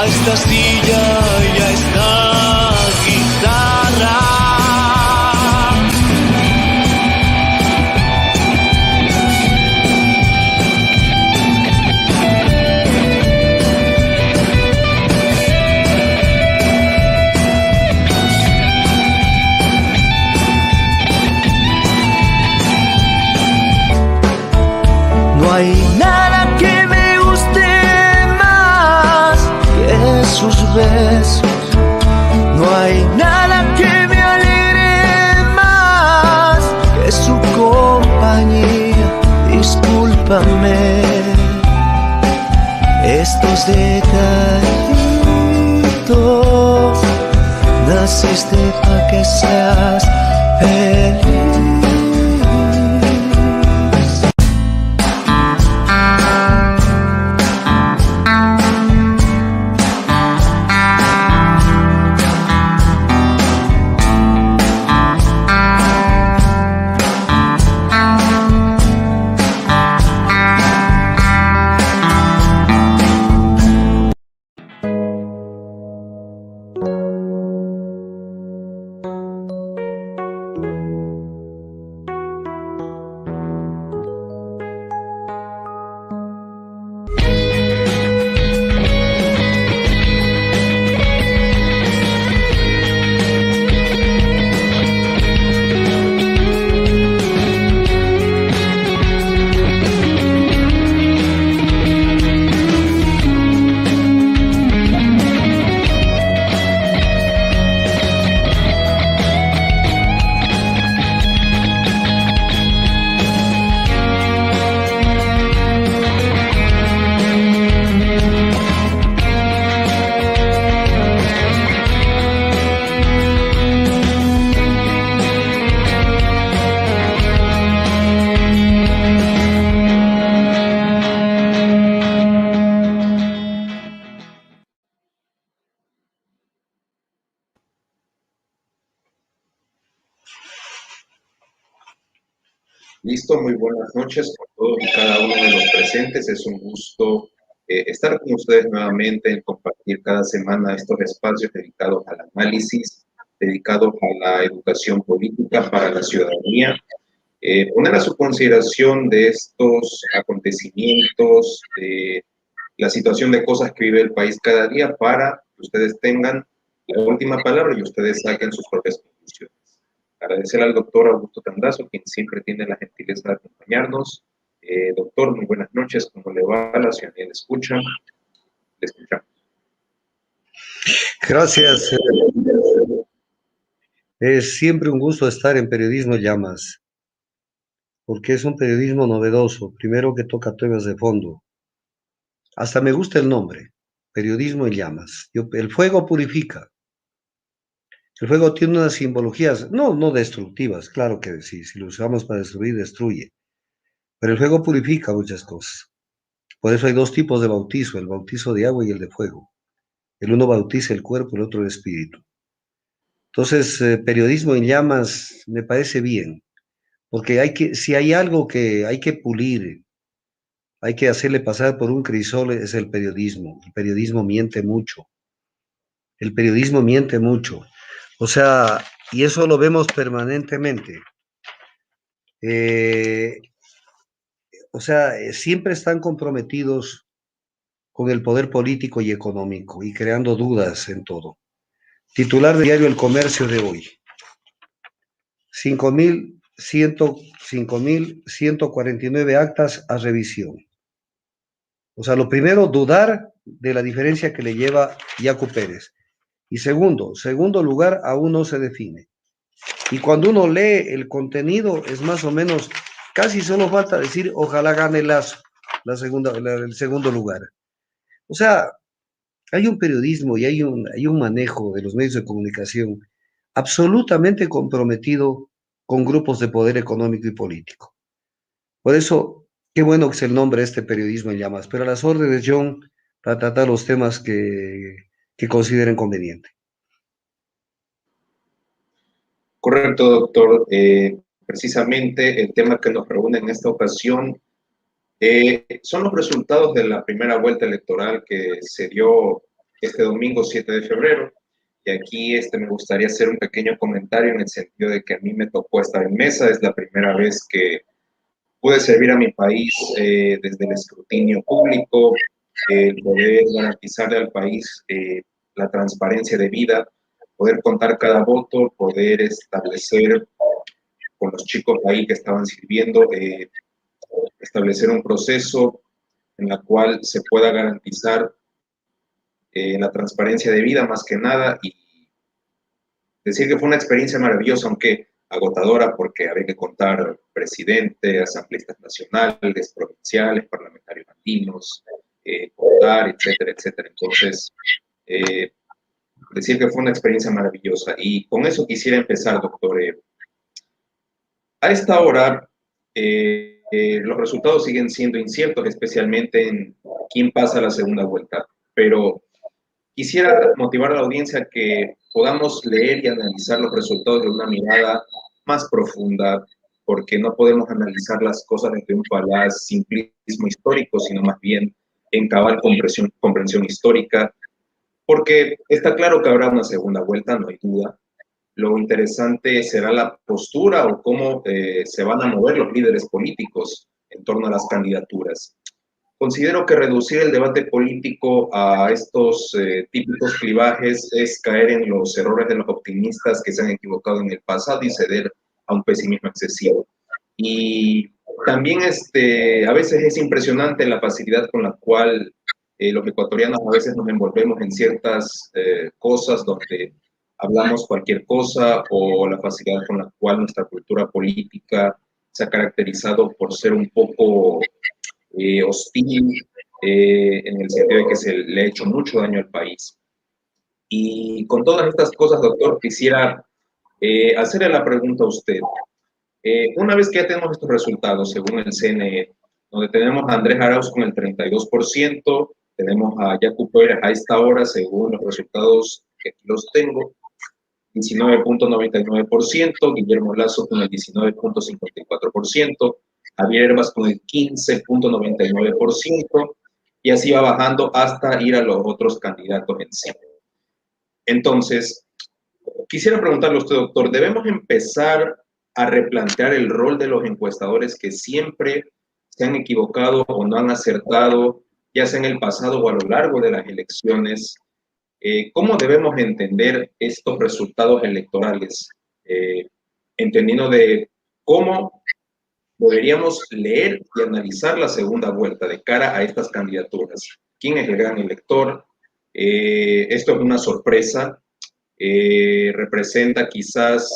esta silla y a esta guitarra. No hay nada que me guste más que sus besos. No hay nada que me alegre más que su compañía. Discúlpame estos detallitos. Naciste pa' que seas feliz. Listo, muy buenas noches con todos y cada uno de los presentes. Es un gusto estar con ustedes nuevamente en compartir cada semana estos espacios dedicados al análisis, dedicados a la educación política para la ciudadanía. Poner a su consideración de estos acontecimientos, de la situación de cosas que vive el país cada día para que ustedes tengan la última palabra y ustedes saquen sus propias conclusiones. Agradecer al doctor Augusto Tandazo, quien siempre tiene la gentileza de acompañarnos. Doctor, muy buenas noches. ¿Cómo le va? La ciudadanía le escucha. Le escuchamos. Gracias. Es siempre un gusto estar en Periodismo Llamas, porque es un periodismo novedoso, primero que toca temas de fondo. Hasta me gusta el nombre, Periodismo en Llamas. El fuego purifica. El fuego tiene unas simbologías, no destructivas, claro que sí, si lo usamos para destruir, destruye. Pero el fuego purifica muchas cosas. Por eso hay dos tipos de bautizo, el bautizo de agua y el de fuego. El uno bautiza el cuerpo, el otro el espíritu. Entonces, periodismo en llamas me parece bien, porque si hay algo que hay que pulir, hay que hacerle pasar por un crisol, es el periodismo. El periodismo miente mucho. El periodismo miente mucho. O sea, y eso lo vemos permanentemente. Siempre están comprometidos con el poder político y económico y creando dudas en todo. Titular del diario El Comercio de hoy. 5.149 actas a revisión. O sea, lo primero, dudar de la diferencia que le lleva Yacu Pérez. Y segundo lugar, aún no se define. Y cuando uno lee el contenido, es más o menos, casi solo falta decir, ojalá gane Lazo, el segundo lugar. O sea, hay un periodismo y hay un manejo de los medios de comunicación absolutamente comprometido con grupos de poder económico y político. Por eso, qué bueno que es el nombre de este periodismo en llamas, pero a las órdenes, John, para tratar los temas que consideren conveniente. Correcto, doctor. Precisamente el tema que nos reúne en esta ocasión son los resultados de la primera vuelta electoral que se dio este domingo 7 de febrero. Y aquí me gustaría hacer un pequeño comentario en el sentido de que a mí me tocó estar en mesa. Es la primera vez que pude servir a mi país desde el escrutinio público, el poder garantizarle al país la transparencia de vida, poder contar cada voto, poder establecer con los chicos ahí que estaban sirviendo, establecer un proceso en la cual se pueda garantizar la transparencia de vida más que nada, y decir que fue una experiencia maravillosa, aunque agotadora, porque había que contar presidente, asambleístas nacionales, provinciales, parlamentarios andinos, contar, etcétera, etcétera. Entonces, decir que fue una experiencia maravillosa. Y con eso quisiera empezar, doctor. A esta hora, los resultados siguen siendo inciertos, especialmente en quién pasa la segunda vuelta. Pero quisiera motivar a la audiencia a que podamos leer y analizar los resultados de una mirada más profunda, porque no podemos analizar las cosas desde un falaz simplismo histórico, sino más bien en cabal comprensión histórica, porque está claro que habrá una segunda vuelta, no hay duda. Lo interesante será la postura o cómo se van a mover los líderes políticos en torno a las candidaturas. Considero que reducir el debate político a estos típicos clivajes es caer en los errores de los optimistas que se han equivocado en el pasado y ceder a un pesimismo excesivo. Y también a veces es impresionante la facilidad con la cual los ecuatorianos a veces nos envolvemos en ciertas cosas donde hablamos cualquier cosa, o la facilidad con la cual nuestra cultura política se ha caracterizado por ser un poco hostil, en el sentido de que se le ha hecho mucho daño al país. Y con todas estas cosas, doctor, quisiera hacerle la pregunta a usted. Una vez que ya tenemos estos resultados, según el CNE, donde tenemos a Andrés Arauz con el 32%, tenemos a Yacu Pérez a esta hora, según los resultados que aquí los tengo, 19.99%, Guillermo Lasso con el 19.54%, Javier Herbas con el 15.99%, y así va bajando hasta ir a los otros candidatos en sí. Entonces, quisiera preguntarle a usted, doctor, ¿debemos empezar a replantear el rol de los encuestadores que siempre se han equivocado o no han acertado, ya sea en el pasado o a lo largo de las elecciones? ¿Cómo debemos entender estos resultados electorales? Entendiendo de cómo deberíamos leer y analizar la segunda vuelta de cara a estas candidaturas. ¿Quién es el gran elector? Esto es una sorpresa. Representa quizás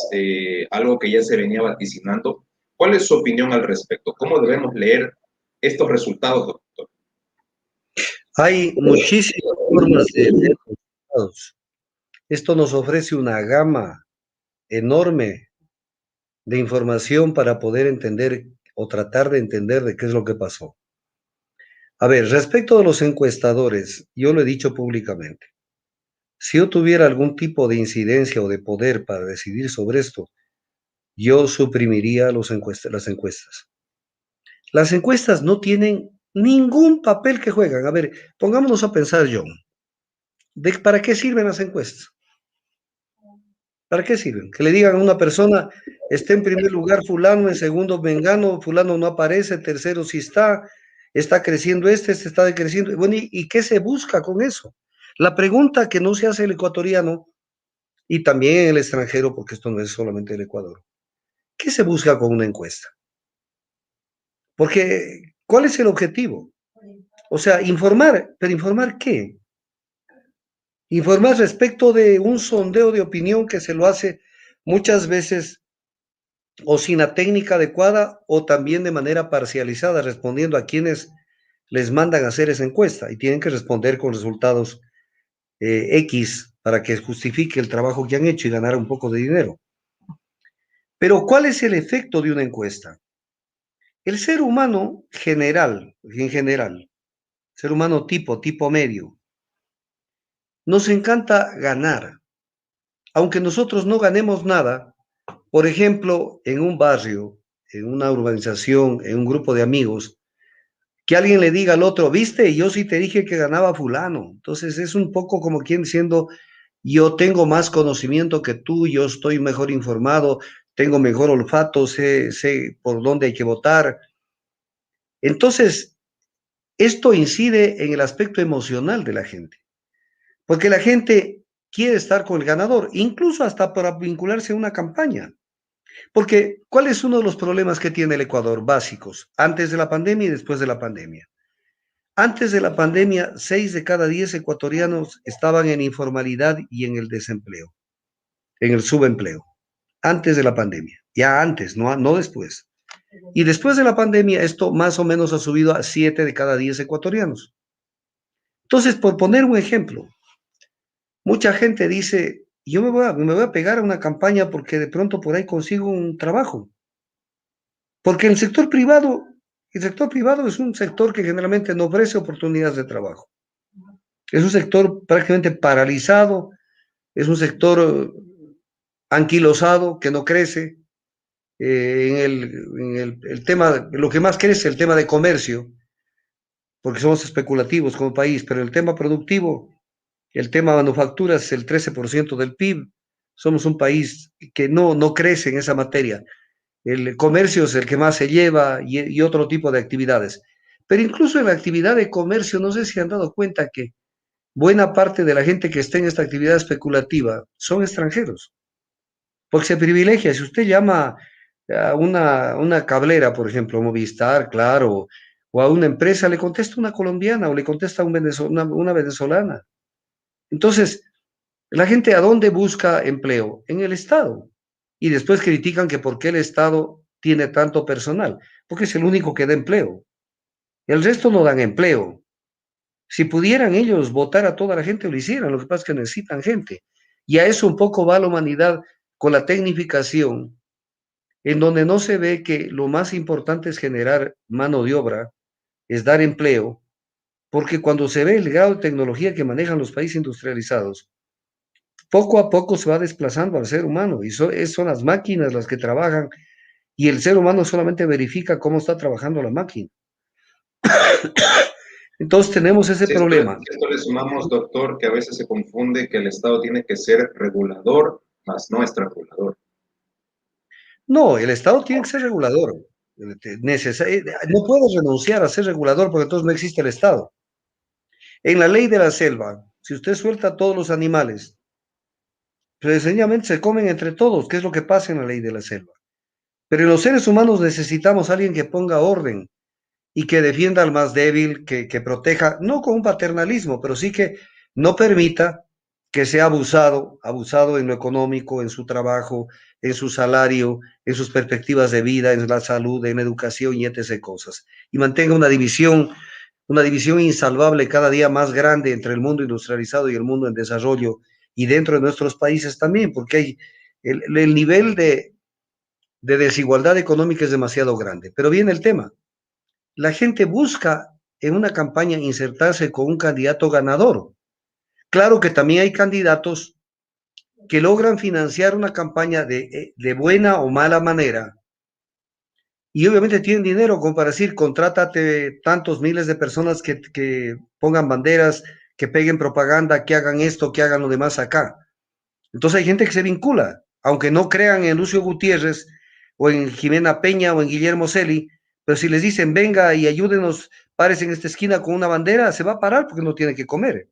algo que ya se venía vaticinando. ¿Cuál es su opinión al respecto? ¿Cómo debemos leer estos resultados, doctor? Hay muchísimas formas de leer resultados. Esto nos ofrece una gama enorme de información para poder entender o tratar de entender de qué es lo que pasó. A ver, respecto de los encuestadores, yo lo he dicho públicamente. Si yo tuviera algún tipo de incidencia o de poder para decidir sobre esto, yo suprimiría las encuestas. Las encuestas no tienen ningún papel que juegan. A ver, pongámonos a pensar, John. ¿Para qué sirven las encuestas? ¿Para qué sirven? Que le digan a una persona, está en primer lugar fulano, en segundo mengano, fulano no aparece, tercero sí está creciendo este está decreciendo. Bueno, ¿y qué se busca con eso? La pregunta que no se hace el ecuatoriano, y también el extranjero, porque esto no es solamente el Ecuador, ¿qué se busca con una encuesta? Porque, ¿cuál es el objetivo? O sea, informar, pero ¿informar qué? Informar respecto de un sondeo de opinión que se lo hace muchas veces o sin la técnica adecuada o también de manera parcializada, respondiendo a quienes les mandan a hacer esa encuesta y tienen que responder con resultados X para que justifique el trabajo que han hecho y ganar un poco de dinero. Pero ¿cuál es el efecto de una encuesta? El ser humano en general, ser humano tipo medio, nos encanta ganar. Aunque nosotros no ganemos nada, por ejemplo, en un barrio, en una urbanización, en un grupo de amigos, que alguien le diga al otro, viste, yo sí te dije que ganaba fulano. Entonces es un poco como quien diciendo, yo tengo más conocimiento que tú, yo estoy mejor informado, tengo mejor olfato, sé por dónde hay que votar. Entonces, esto incide en el aspecto emocional de la gente, porque la gente quiere estar con el ganador, incluso hasta para vincularse a una campaña. Porque, ¿cuál es uno de los problemas que tiene el Ecuador básicos, antes de la pandemia y después de la pandemia? Antes de la pandemia, 6 de cada 10 ecuatorianos estaban en informalidad y en el desempleo, en el subempleo, antes de la pandemia, ya antes, no después. Y después de la pandemia, esto más o menos ha subido a 7 de cada 10 ecuatorianos. Entonces, por poner un ejemplo, mucha gente dice, yo me voy a pegar a una campaña porque de pronto por ahí consigo un trabajo. Porque el sector privado es un sector que generalmente no ofrece oportunidades de trabajo. Es un sector prácticamente paralizado, es un sector anquilosado que no crece. El tema, lo que más crece es el tema de comercio, porque somos especulativos como país, pero el tema productivo, el tema manufacturas es el 13% del PIB. Somos un país que no crece en esa materia. El comercio es el que más se lleva y otro tipo de actividades. Pero incluso en la actividad de comercio, no sé si han dado cuenta que buena parte de la gente que está en esta actividad especulativa son extranjeros, porque se privilegia. Si usted llama a una cablera, por ejemplo, Movistar, claro, o a una empresa, le contesta una colombiana o le contesta una venezolana. Entonces, la gente ¿a dónde busca empleo? En el Estado. Y después critican que por qué el Estado tiene tanto personal, porque es el único que da empleo. El resto no dan empleo. Si pudieran ellos votar a toda la gente, lo hicieran. Lo que pasa es que necesitan gente. Y a eso un poco va la humanidad con la tecnificación, en donde no se ve que lo más importante es generar mano de obra, es dar empleo, porque cuando se ve el grado de tecnología que manejan los países industrializados, poco a poco se va desplazando al ser humano y son las máquinas las que trabajan y el ser humano solamente verifica cómo está trabajando la máquina. Entonces tenemos ese problema. Si esto le sumamos, doctor, que a veces se confunde que el Estado tiene que ser regulador, más no estrangulador. No, el Estado tiene que ser regulador. No puede renunciar a ser regulador porque entonces no existe el Estado. En la ley de la selva, si usted suelta a todos los animales, pues sencillamente se comen entre todos, que es lo que pasa en la ley de la selva. Pero en los seres humanos necesitamos a alguien que ponga orden y que defienda al más débil, que proteja, no con un paternalismo, pero sí que no permita que sea abusado en lo económico, en su trabajo, en su salario, en sus perspectivas de vida, en la salud, en la educación y etc. cosas. Y mantenga una división insalvable cada día más grande entre el mundo industrializado y el mundo en desarrollo y dentro de nuestros países también, porque hay el nivel de desigualdad económica es demasiado grande. Pero viene el tema. La gente busca en una campaña insertarse con un candidato ganador. Claro que también hay candidatos que logran financiar una campaña de buena o mala manera y obviamente tienen dinero como para decir, contrátate tantos miles de personas que pongan banderas, que peguen propaganda, que hagan esto, que hagan lo demás acá. Entonces hay gente que se vincula, aunque no crean en Lucio Gutiérrez o en Jimena Peña o en Guillermo Celi, pero si les dicen, venga y ayúdenos, párese en esta esquina con una bandera, se va a parar porque no tiene que comer.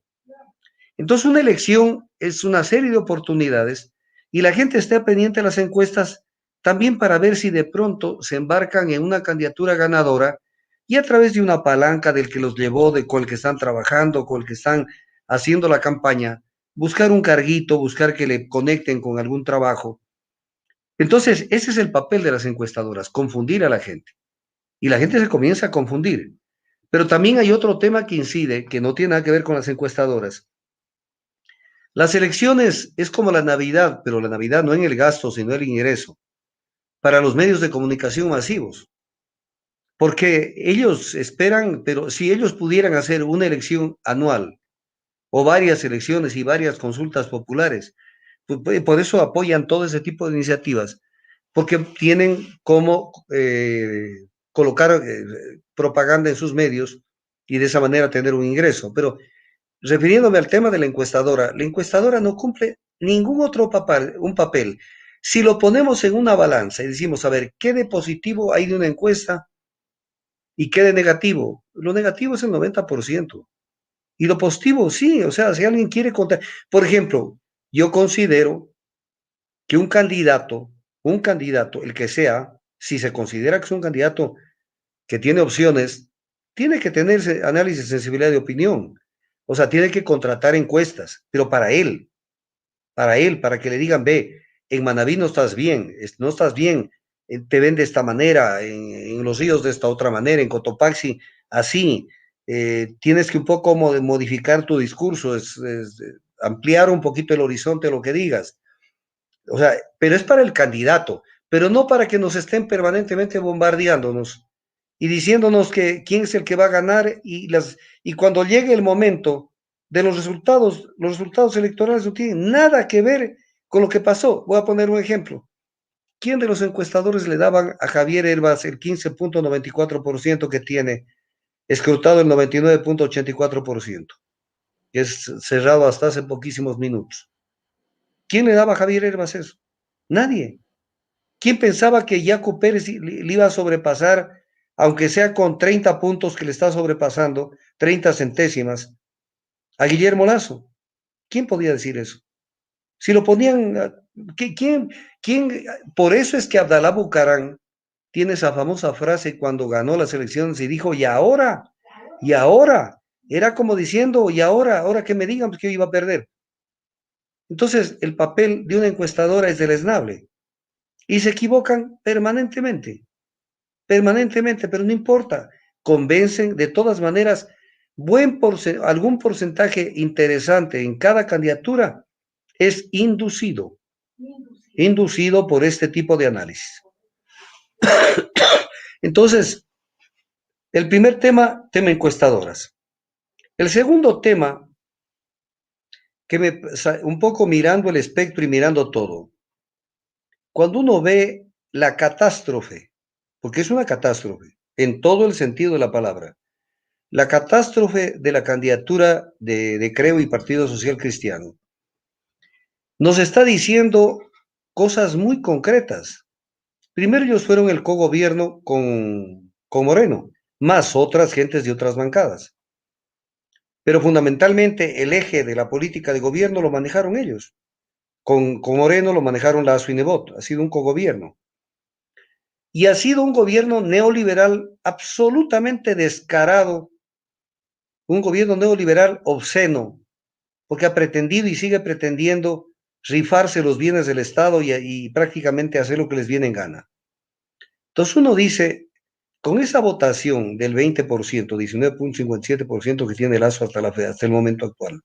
Entonces una elección es una serie de oportunidades y la gente está pendiente de las encuestas también para ver si de pronto se embarcan en una candidatura ganadora y a través de una palanca del que los llevó, con el que están trabajando, con el que están haciendo la campaña, buscar un carguito, buscar que le conecten con algún trabajo. Entonces, ese es el papel de las encuestadoras, confundir a la gente. Y la gente se comienza a confundir. Pero también hay otro tema que incide, que no tiene nada que ver con las encuestadoras. Las elecciones es como la Navidad, pero la Navidad no en el gasto, sino en el ingreso, para los medios de comunicación masivos. Porque ellos esperan, pero si ellos pudieran hacer una elección anual o varias elecciones y varias consultas populares, pues por eso apoyan todo ese tipo de iniciativas, porque tienen como colocar propaganda en sus medios y de esa manera tener un ingreso. Pero refiriéndome al tema de la encuestadora no cumple ningún otro un papel. Si lo ponemos en una balanza y decimos, a ver, ¿qué de positivo hay de una encuesta y qué de negativo? Lo negativo es el 90%. Y lo positivo, sí, o sea, si alguien quiere contar, por ejemplo, yo considero que un candidato, el que sea, si se considera que es un candidato que tiene opciones, tiene que tener análisis de sensibilidad de opinión. O sea, tiene que contratar encuestas, pero para que le digan, ve, en Manabí no estás bien, te ven de esta manera, en Los Ríos de esta otra manera, en Cotopaxi así, tienes que un poco modificar tu discurso, ampliar un poquito el horizonte de lo que digas. O sea, pero es para el candidato, pero no para que nos estén permanentemente bombardeándonos y diciéndonos que quién es el que va a ganar y cuando llegue el momento de los resultados electorales no tienen nada que ver con lo que pasó. Voy a poner un ejemplo. ¿Quién de los encuestadores le daban a Javier Herbas el 15.94% que tiene, escrutado el 99.84%, que es cerrado hasta hace poquísimos minutos? ¿Quién le daba a Javier Herbas eso? Nadie. ¿Quién pensaba que Jaco Pérez le iba a sobrepasar, aunque sea con 30 puntos que le está sobrepasando, 30 centésimas, a Guillermo Lazo? ¿Quién podía decir eso? Si lo ponían, ¿quién? Por eso es que Abdalá Bucarán tiene esa famosa frase cuando ganó las elecciones y dijo, y ahora, era como diciendo, y ahora que me digan que yo iba a perder. Entonces, el papel de una encuestadora es deleznable y se equivocan permanentemente, pero no importa, convencen de todas maneras, algún porcentaje interesante en cada candidatura es inducido por este tipo de análisis. Entonces, el primer tema encuestadoras. El segundo tema, un poco mirando el espectro y mirando todo, cuando uno ve la catástrofe, porque es una catástrofe, en todo el sentido de la palabra, la catástrofe de la candidatura de Creo y Partido Social Cristiano, nos está diciendo cosas muy concretas. Primero ellos fueron el cogobierno con Moreno, más otras gentes de otras bancadas. Pero fundamentalmente el eje de la política de gobierno lo manejaron ellos. Con Moreno lo manejaron Lazo y Nebot, ha sido un cogobierno. Y ha sido un gobierno neoliberal absolutamente descarado, un gobierno neoliberal obsceno, porque ha pretendido y sigue pretendiendo rifarse los bienes del Estado y prácticamente hacer lo que les viene en gana. Entonces uno dice, con esa votación del 20%, 19.57% que tiene Lazo hasta el momento actual,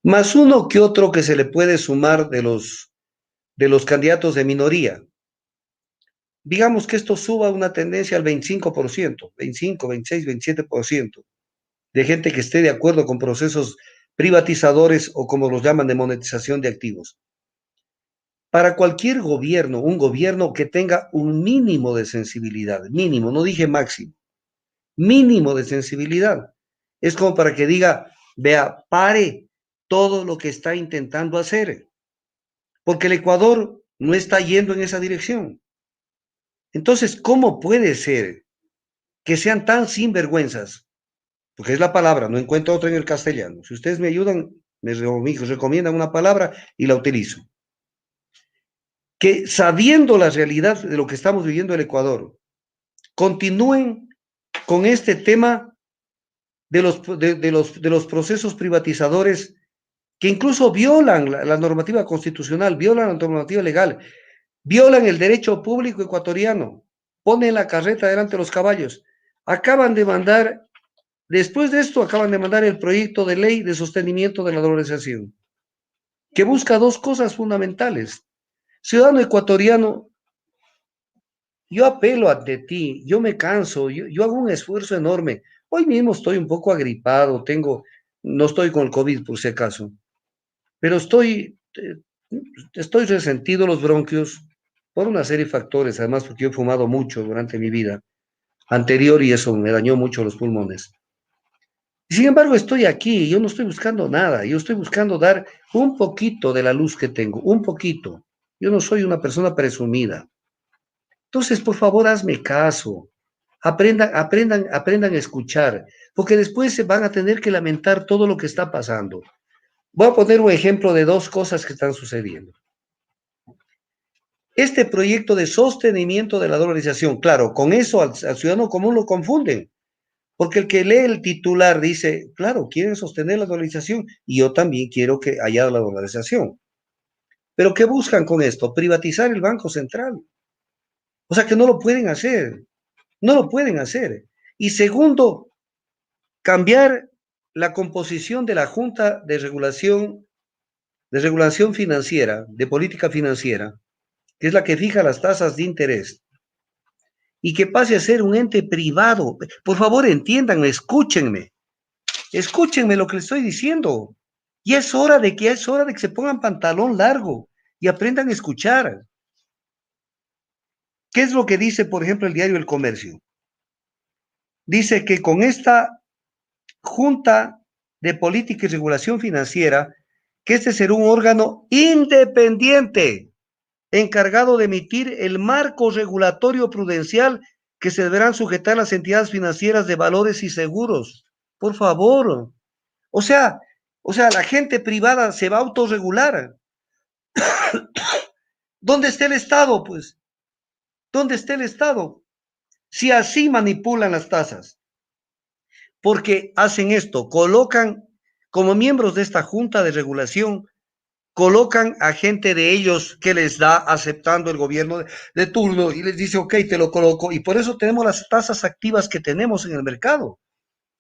más uno que otro que se le puede sumar de los candidatos de minoría, digamos que esto suba una tendencia al 25%, 25, 26, 27% de gente que esté de acuerdo con procesos privatizadores o como los llaman de monetización de activos. Para cualquier gobierno, un gobierno que tenga un mínimo de sensibilidad, mínimo, no dije máximo, mínimo de sensibilidad, es como para que diga, vea, pare todo lo que está intentando hacer, porque el Ecuador no está yendo en esa dirección. Entonces, ¿cómo puede ser que sean tan sinvergüenzas? Porque es la palabra, no encuentro otra en el castellano. Si ustedes me ayudan, me recomiendan una palabra y la utilizo. Que sabiendo la realidad de lo que estamos viviendo en el Ecuador, continúen con este tema de los procesos privatizadores que incluso violan la normativa constitucional, violan la normativa legal, violan el derecho público ecuatoriano, ponen la carreta delante de los caballos. Después de esto, acaban de mandar el proyecto de ley de sostenimiento de la dolarización, que busca dos cosas fundamentales. Ciudadano ecuatoriano, yo apelo ante ti, yo me canso, yo hago un esfuerzo enorme. Hoy mismo estoy un poco agripado, no estoy con el COVID por si acaso, pero estoy resentido los bronquios por una serie de factores, además porque yo he fumado mucho durante mi vida anterior y eso me dañó mucho los pulmones. Y sin embargo, estoy aquí, yo no estoy buscando nada, yo estoy buscando dar un poquito de la luz que tengo, un poquito. Yo no soy una persona presumida. Entonces, por favor, hazme caso. Aprendan a escuchar, porque después se van a tener que lamentar todo lo que está pasando. Voy a poner un ejemplo de dos cosas que están sucediendo. Este proyecto de sostenimiento de la dolarización, claro, con eso al ciudadano común lo confunden, porque el que lee el titular dice, claro, quieren sostener la dolarización y yo también quiero que haya la dolarización. Pero ¿qué buscan con esto? Privatizar el Banco Central. O sea que no lo pueden hacer, no lo pueden hacer. Y segundo, cambiar la composición de la Junta de Regulación Financiera, de Política Financiera, que es la que fija las tasas de interés, y que pase a ser un ente privado. Por favor, entiéndanme, escúchenme lo que les estoy diciendo. Y es hora de que se pongan pantalón largo y aprendan a escuchar. ¿Qué es lo que dice, por ejemplo, el diario El Comercio? Dice que con esta Junta de Política y Regulación Financiera, que este será un órgano independiente encargado de emitir el marco regulatorio prudencial que se deberán sujetar las entidades financieras de valores y seguros. Por favor. O sea, la gente privada se va a autorregular. ¿Dónde está el Estado, pues? ¿Dónde está el Estado? Si así manipulan las tasas. Porque hacen esto, colocan como miembros de esta Junta de Regulación, colocan a gente de ellos que les da aceptando el gobierno de turno y les dice, ok, te lo coloco. Y por eso tenemos las tasas activas que tenemos en el mercado,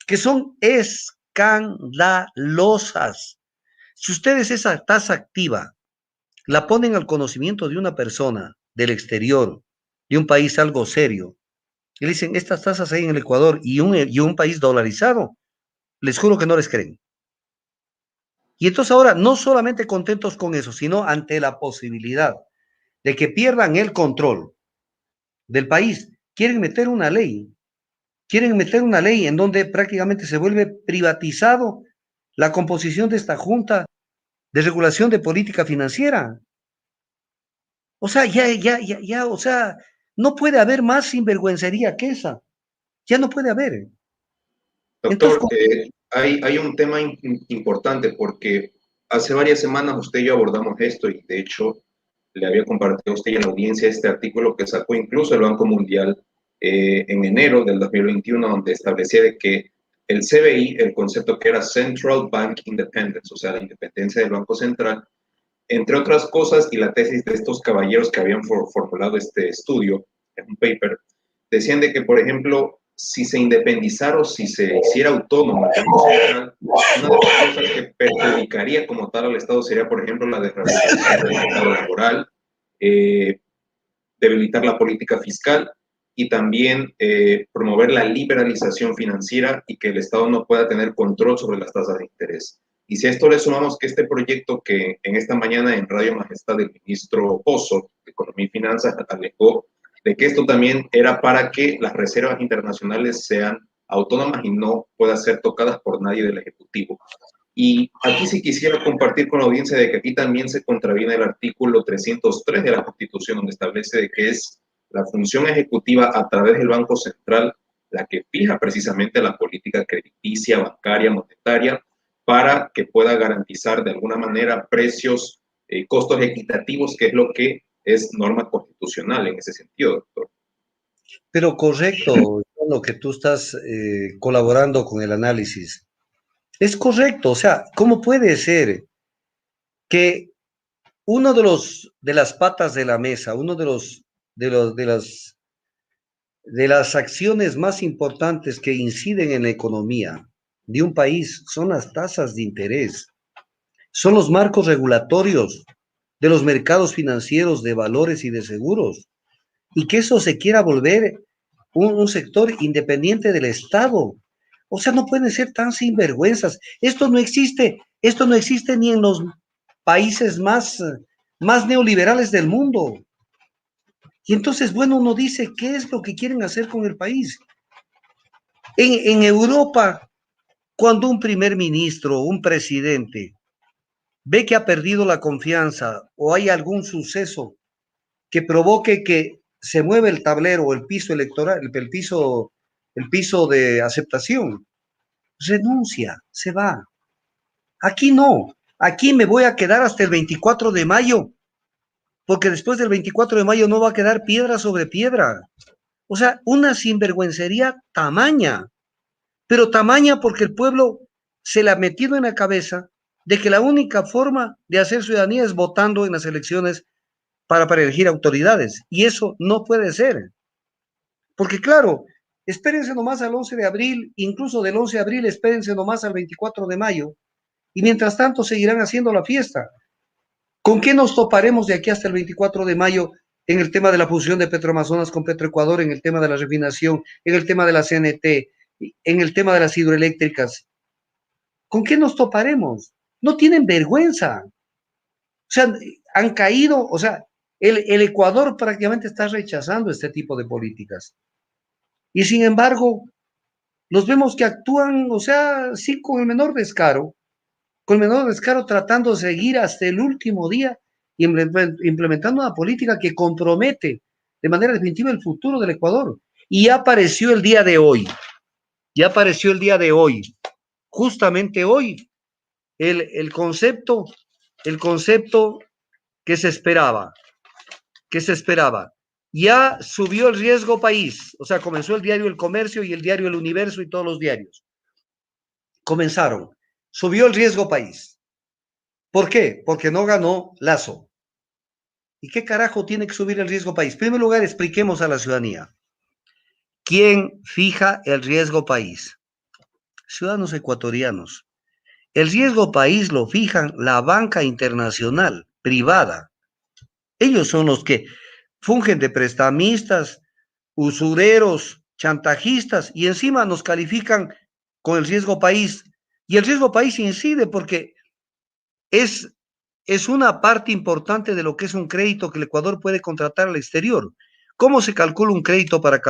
que son escandalosas. Si ustedes esa tasa activa la ponen al conocimiento de una persona del exterior, de un país algo serio, y le dicen, estas tasas hay en el Ecuador y un país dolarizado, les juro que no les creen. Y entonces ahora, no solamente contentos con eso, sino ante la posibilidad de que pierdan el control del país, quieren meter una ley en donde prácticamente se vuelve privatizado la composición de esta Junta de Regulación de Política Financiera. O sea, o sea, no puede haber más sinvergüencería que esa. Ya no puede haber. Entonces, Doctor, hay un tema importante porque hace varias semanas usted y yo abordamos esto y de hecho le había compartido a usted y a la audiencia este artículo que sacó incluso el Banco Mundial en enero del 2021, donde establecía de que el CBI, el concepto que era Central Bank Independence, o sea, la independencia del Banco Central, entre otras cosas, y la tesis de estos caballeros que habían formulado este estudio en un paper, decían de que, por ejemplo, si se independizara o si se hiciera autónomo el Banco Central, una de las cosas que perjudicaría como tal al Estado sería, por ejemplo, la desregulación del mercado laboral, debilitar la política fiscal y también promover la liberalización financiera y que el Estado no pueda tener control sobre las tasas de interés. Y si a esto le sumamos que este proyecto que en esta mañana en Radio Majestad el ministro Pozo de Economía y Finanzas alegó de que esto también era para que las reservas internacionales sean autónomas y no puedan ser tocadas por nadie del Ejecutivo. Y aquí sí quisiera compartir con la audiencia de que aquí también se contraviene el artículo 303 de la Constitución, donde establece de que es la función ejecutiva a través del Banco Central la que fija precisamente la política crediticia, bancaria, monetaria, para que pueda garantizar de alguna manera precios, costos equitativos, que es lo que es norma constitucional en ese sentido, doctor. pero correcto, lo que tú estás colaborando con el análisis. Es correcto, o sea, ¿cómo puede ser que uno de las patas de la mesa, uno de las acciones más importantes que inciden en la economía de un país son las tasas de interés, son los marcos regulatorios de los mercados financieros de valores y de seguros, y que eso se quiera volver un sector independiente del Estado? O sea, no pueden ser tan sinvergüenzas. Esto no existe ni en los países más neoliberales del mundo. Y entonces, bueno, uno dice, ¿qué es lo que quieren hacer con el país? En Europa, cuando un primer ministro, un presidente, ve que ha perdido la confianza o hay algún suceso que provoque que se mueva el tablero o el piso electoral, el piso de aceptación, renuncia, se va. Aquí no, aquí me voy a quedar hasta el 24 de mayo, porque después del 24 de mayo no va a quedar piedra sobre piedra. O sea, una sinvergüencería tamaña, pero tamaña porque el pueblo se le ha metido en la cabeza de que la única forma de hacer ciudadanía es votando en las elecciones para elegir autoridades. Y eso no puede ser. Porque claro, espérense nomás al 11 de abril, incluso del 11 de abril espérense nomás al 24 de mayo, y mientras tanto seguirán haciendo la fiesta. ¿Con qué nos toparemos de aquí hasta el 24 de mayo en el tema de la fusión de Petroamazonas con Petroecuador, en el tema de la refinación, en el tema de la CNT, en el tema de las hidroeléctricas? ¿Con qué nos toparemos? No tienen vergüenza. O sea, han caído, o sea, el Ecuador prácticamente está rechazando este tipo de políticas. Y sin embargo, los vemos que actúan, o sea, sí, con el menor descaro, tratando de seguir hasta el último día y implementando una política que compromete de manera definitiva el futuro del Ecuador. Y ya apareció el día de hoy, justamente hoy, el concepto que se esperaba. Ya subió el riesgo país, o sea, comenzó el diario El Comercio y el diario El Universo y todos los diarios. Comenzaron, subió el riesgo país. ¿Por qué? Porque no ganó Lazo. ¿Y qué carajo tiene que subir el riesgo país? En primer lugar, expliquemos a la ciudadanía. ¿Quién fija el riesgo país? Ciudadanos ecuatorianos. El riesgo país lo fijan la banca internacional, privada. Ellos son los que fungen de prestamistas, usureros, chantajistas y encima nos califican con el riesgo país. Y el riesgo país incide porque es una parte importante de lo que es un crédito que el Ecuador puede contratar al exterior. ¿Cómo se calcula un crédito para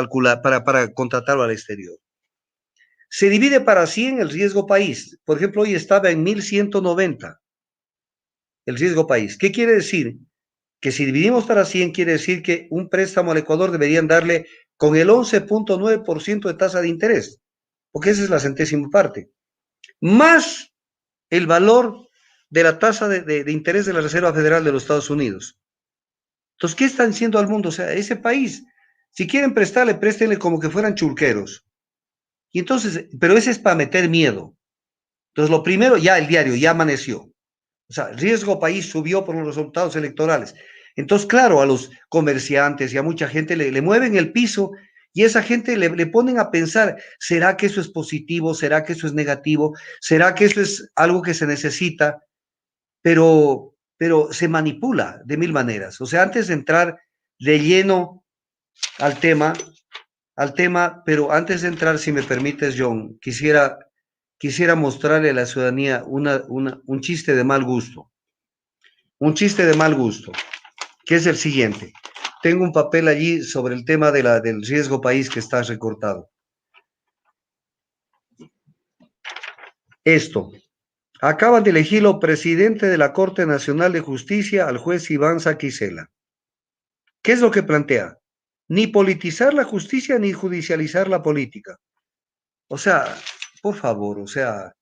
contratarlo al exterior? Se divide para 100 el riesgo país. Por ejemplo, hoy estaba en 1190 el riesgo país. ¿Qué quiere decir? Que si dividimos para 100, quiere decir que un préstamo al Ecuador deberían darle con el 11.9% de tasa de interés, porque esa es la centésima parte, más el valor de la tasa de interés de la Reserva Federal de los Estados Unidos. Entonces, ¿qué están diciendo al mundo? O sea, ese país, si quieren prestarle, préstenle como que fueran churqueros. Y entonces, pero ese es para meter miedo. Entonces, lo primero, ya el diario, ya amaneció. O sea, el riesgo país subió por los resultados electorales. Entonces, claro, a los comerciantes y a mucha gente le mueven el piso y esa gente le ponen a pensar, ¿será que eso es positivo? ¿Será que eso es negativo? ¿Será que eso es algo que se necesita? Pero se manipula de mil maneras. O sea, antes de entrar de lleno al tema, pero antes de entrar, si me permites, John, quisiera mostrarle a la ciudadanía un chiste de mal gusto. Un chiste de mal gusto, que es el siguiente. Tengo un papel allí sobre el tema del riesgo país que está recortado. Esto. Acaban de elegirlo presidente de la Corte Nacional de Justicia al juez Iván Saquicela. ¿Qué es lo que plantea? Ni politizar la justicia ni judicializar la política. O sea, por favor, o sea,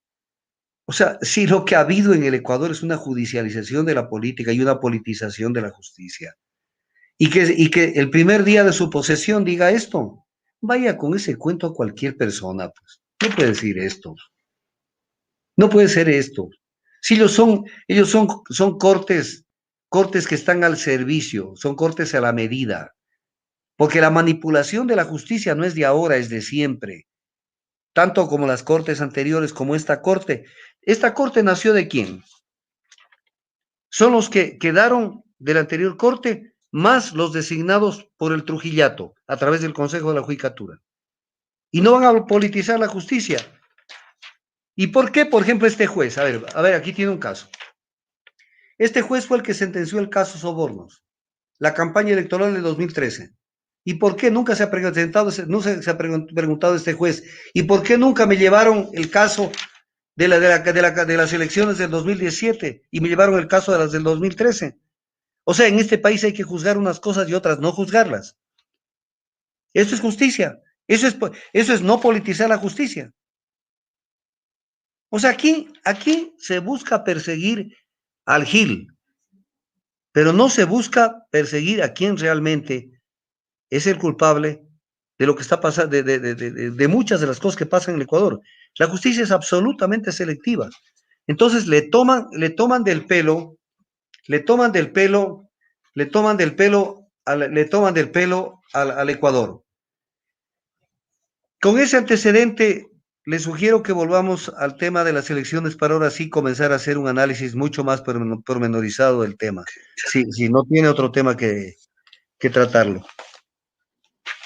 si lo que ha habido en el Ecuador es una judicialización de la política y una politización de la justicia, y que el primer día de su posesión diga esto, vaya con ese cuento a cualquier persona, pues. No puede decir esto. No puede ser esto. Si ellos son cortes que están al servicio, son cortes a la medida, porque la manipulación de la justicia no es de ahora, es de siempre. Tanto como las cortes anteriores, como esta corte. ¿Esta corte nació de quién? Son los que quedaron de la anterior corte, más los designados por el Trujillato, a través del Consejo de la Judicatura. Y no van a politizar la justicia. ¿Y por qué, por ejemplo, este juez? A ver, aquí tiene un caso. Este juez fue el que sentenció el caso Sobornos, la campaña electoral de 2013. ¿Y por qué nunca se ha presentado, nunca se ha preguntado este juez? ¿Y por qué nunca me llevaron el caso de las elecciones del 2017 y me llevaron el caso de las del 2013? O sea, en este país hay que juzgar unas cosas y otras no juzgarlas. Eso es justicia. Eso es no politizar la justicia. O sea, aquí se busca perseguir al Gil, pero no se busca perseguir a quien realmente es el culpable de lo que está pasando, de muchas de las cosas que pasan en el Ecuador. La justicia es absolutamente selectiva. Entonces le toman del pelo, le toman del pelo, le toman del pelo, le toman del pelo al Ecuador. Con ese antecedente, les sugiero que volvamos al tema de las elecciones para ahora sí comenzar a hacer un análisis mucho más pormenorizado del tema. Si no tiene otro tema que tratarlo.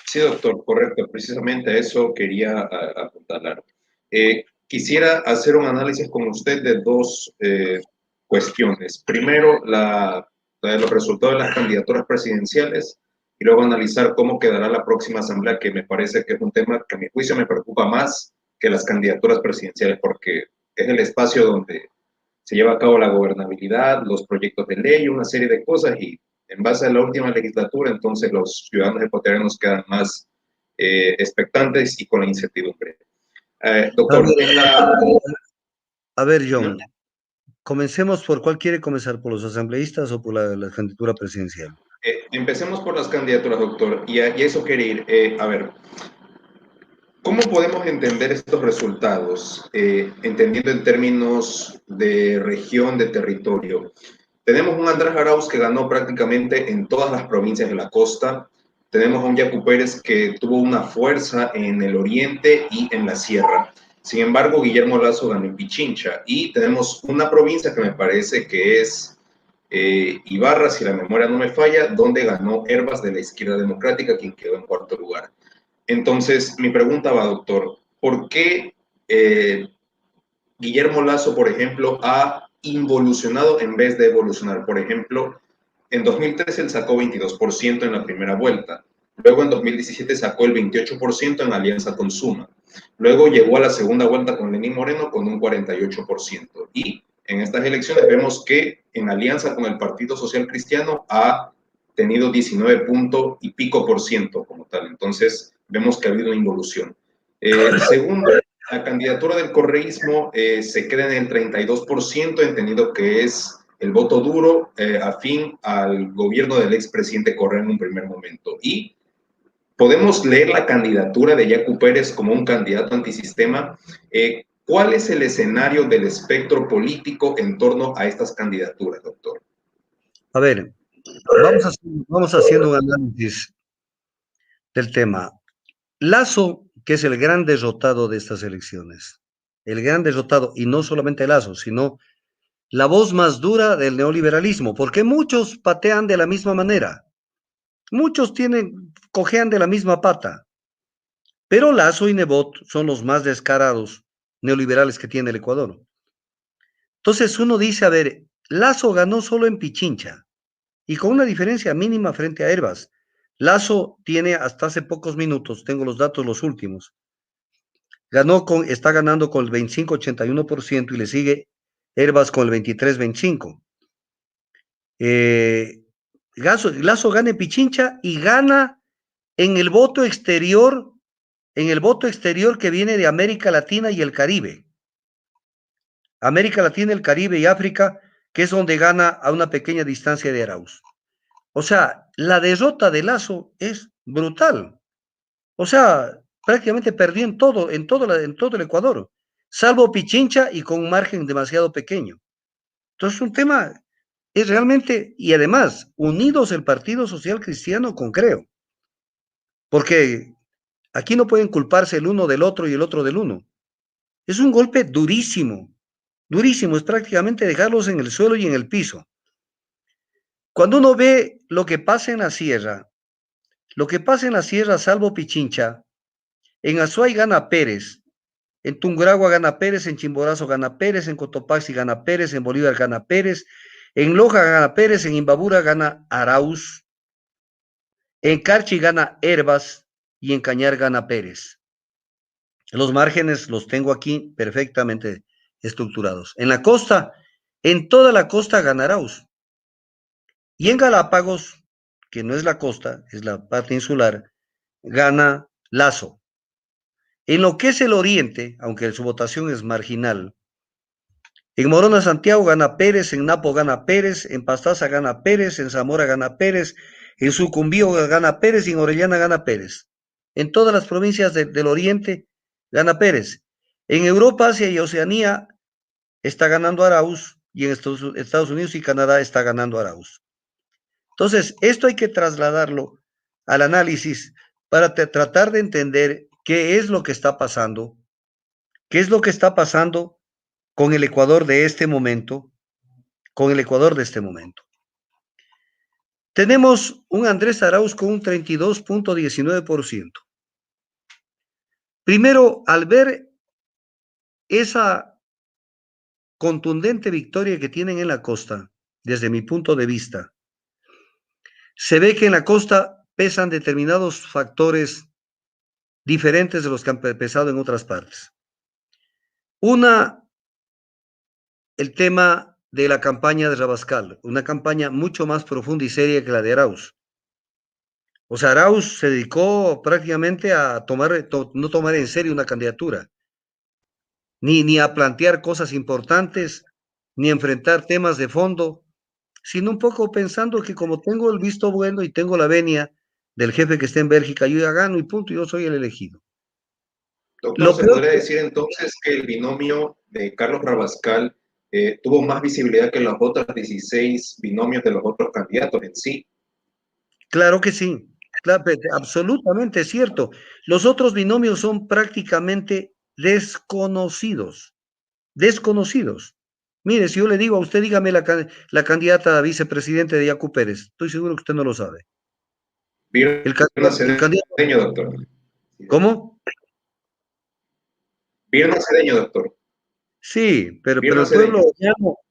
Sí, doctor, correcto. Precisamente a eso quería apuntalar. Quisiera hacer un análisis con usted de dos cuestiones. Primero, la de los resultados de las candidaturas presidenciales y luego analizar cómo quedará la próxima asamblea, que me parece que es un tema que a mi juicio me preocupa más que las candidaturas presidenciales, porque es el espacio donde se lleva a cabo la gobernabilidad, los proyectos de ley, una serie de cosas, y en base a la última legislatura, entonces los ciudadanos ecuatorianos quedan más expectantes y con la incertidumbre. Doctor, a ver, John, comencemos por cuál quiere comenzar, por los asambleístas o por la candidatura presidencial. Empecemos por las candidaturas, doctor, y a eso quería ir. A ver, ¿cómo podemos entender estos resultados? Entendiendo en términos de región, de territorio. Tenemos un Andrés Arauz que ganó prácticamente en todas las provincias de la costa. Tenemos a un Yacu Pérez que tuvo una fuerza en el oriente y en la sierra. Sin embargo, Guillermo Lasso ganó en Pichincha. Y tenemos una provincia que me parece que es Ibarra, si la memoria no me falla, donde ganó Herbas de la Izquierda Democrática, quien quedó en cuarto lugar. Entonces, mi pregunta va, doctor, ¿por qué Guillermo Lasso, por ejemplo, ha involucionado en vez de evolucionar? Por ejemplo, en 2013 él sacó 22% en la primera vuelta. Luego en 2017 sacó el 28% en alianza con Suma. Luego llegó a la segunda vuelta con Lenín Moreno con un 48%. Y en estas elecciones vemos que en alianza con el Partido Social Cristiano ha tenido 19 punto y pico por ciento como tal. Entonces vemos que ha habido una involución. Segundo, la candidatura del correísmo se queda en el 32%, entendido que es el voto duro afín al gobierno del expresidente Correa en un primer momento. Y podemos leer la candidatura de Yacu Pérez como un candidato antisistema. ¿Cuál es el escenario del espectro político en torno a estas candidaturas, doctor? A ver, vamos haciendo un análisis del tema. Lasso, que es el gran derrotado de estas elecciones, el gran derrotado, y no solamente Lasso, sino la voz más dura del neoliberalismo, porque muchos patean de la misma manera, muchos cojean de la misma pata, pero Lasso y Nebot son los más descarados neoliberales que tiene el Ecuador. Entonces uno dice, a ver, Lasso ganó solo en Pichincha, y con una diferencia mínima frente a Herbas. Lasso tiene hasta hace pocos minutos, tengo los datos los últimos, está ganando con el 25,81% y le sigue Herbas con el 23,25%. Lasso gana en Pichincha y gana en el voto exterior que viene de América Latina y el Caribe. América Latina, el Caribe y África, que es donde gana a una pequeña distancia de Arauz. O sea, la derrota de Lasso es brutal. O sea, prácticamente perdió en todo el Ecuador, salvo Pichincha y con un margen demasiado pequeño. Entonces, un tema es realmente, y además, unidos el Partido Social Cristiano con Creo, porque aquí no pueden culparse el uno del otro y el otro del uno. Es un golpe durísimo, durísimo, es prácticamente dejarlos en el suelo y en el piso. Cuando uno ve lo que pasa en la sierra, salvo Pichincha, en Azuay gana Pérez, en Tungurahua gana Pérez, en Chimborazo gana Pérez, en Cotopaxi gana Pérez, en Bolívar gana Pérez, en Loja gana Pérez, en Imbabura gana Arauz, En Carchi gana Herbas y en Cañar gana Pérez. Los márgenes los tengo aquí perfectamente estructurados. En la costa, en toda la costa gana Arauz. Y en Galápagos, que no es la costa, es la parte insular, gana Lazo. En lo que es el oriente, aunque su votación es marginal, en Morona Santiago gana Pérez, en Napo gana Pérez, en Pastaza gana Pérez, en Zamora gana Pérez, en Sucumbío gana Pérez y en Orellana gana Pérez. En todas las provincias del oriente gana Pérez. En Europa, Asia y Oceanía está ganando Arauz y en Estados Unidos y Canadá está ganando Arauz. Entonces, esto hay que trasladarlo al análisis para tratar de entender qué es lo que está pasando, qué es lo que está pasando con el Ecuador de este momento, con el Ecuador de este momento. Tenemos un Andrés Arauz con un 32.19%. Primero, al ver esa contundente victoria que tienen en la costa, desde mi punto de vista, se ve que en la costa pesan determinados factores diferentes de los que han pesado en otras partes. Una, el tema de la campaña de Rabascal, una campaña mucho más profunda y seria que la de Arauz. O sea, Arauz se dedicó prácticamente a no tomar en serio una candidatura, ni a plantear cosas importantes, ni a enfrentar temas de fondo, sino un poco pensando que como tengo el visto bueno y tengo la venia del jefe que está en Bélgica, yo ya gano y punto, yo soy el elegido. Doctor, Lo ¿se peor, podría decir entonces que el binomio de Carlos Rabascal tuvo más visibilidad que los otros 16 binomios de los otros candidatos en sí? claro que sí, claro, absolutamente cierto. Los otros binomios son prácticamente desconocidos, desconocidos. Mire, si yo le digo a usted, dígame la candidata a vicepresidente de Yacu Pérez, estoy seguro que usted no lo sabe. Birna El candidato, Cedeño, doctor. ¿cómo? Birna Cedeño, doctor. Sí, pero Birna Cedeño.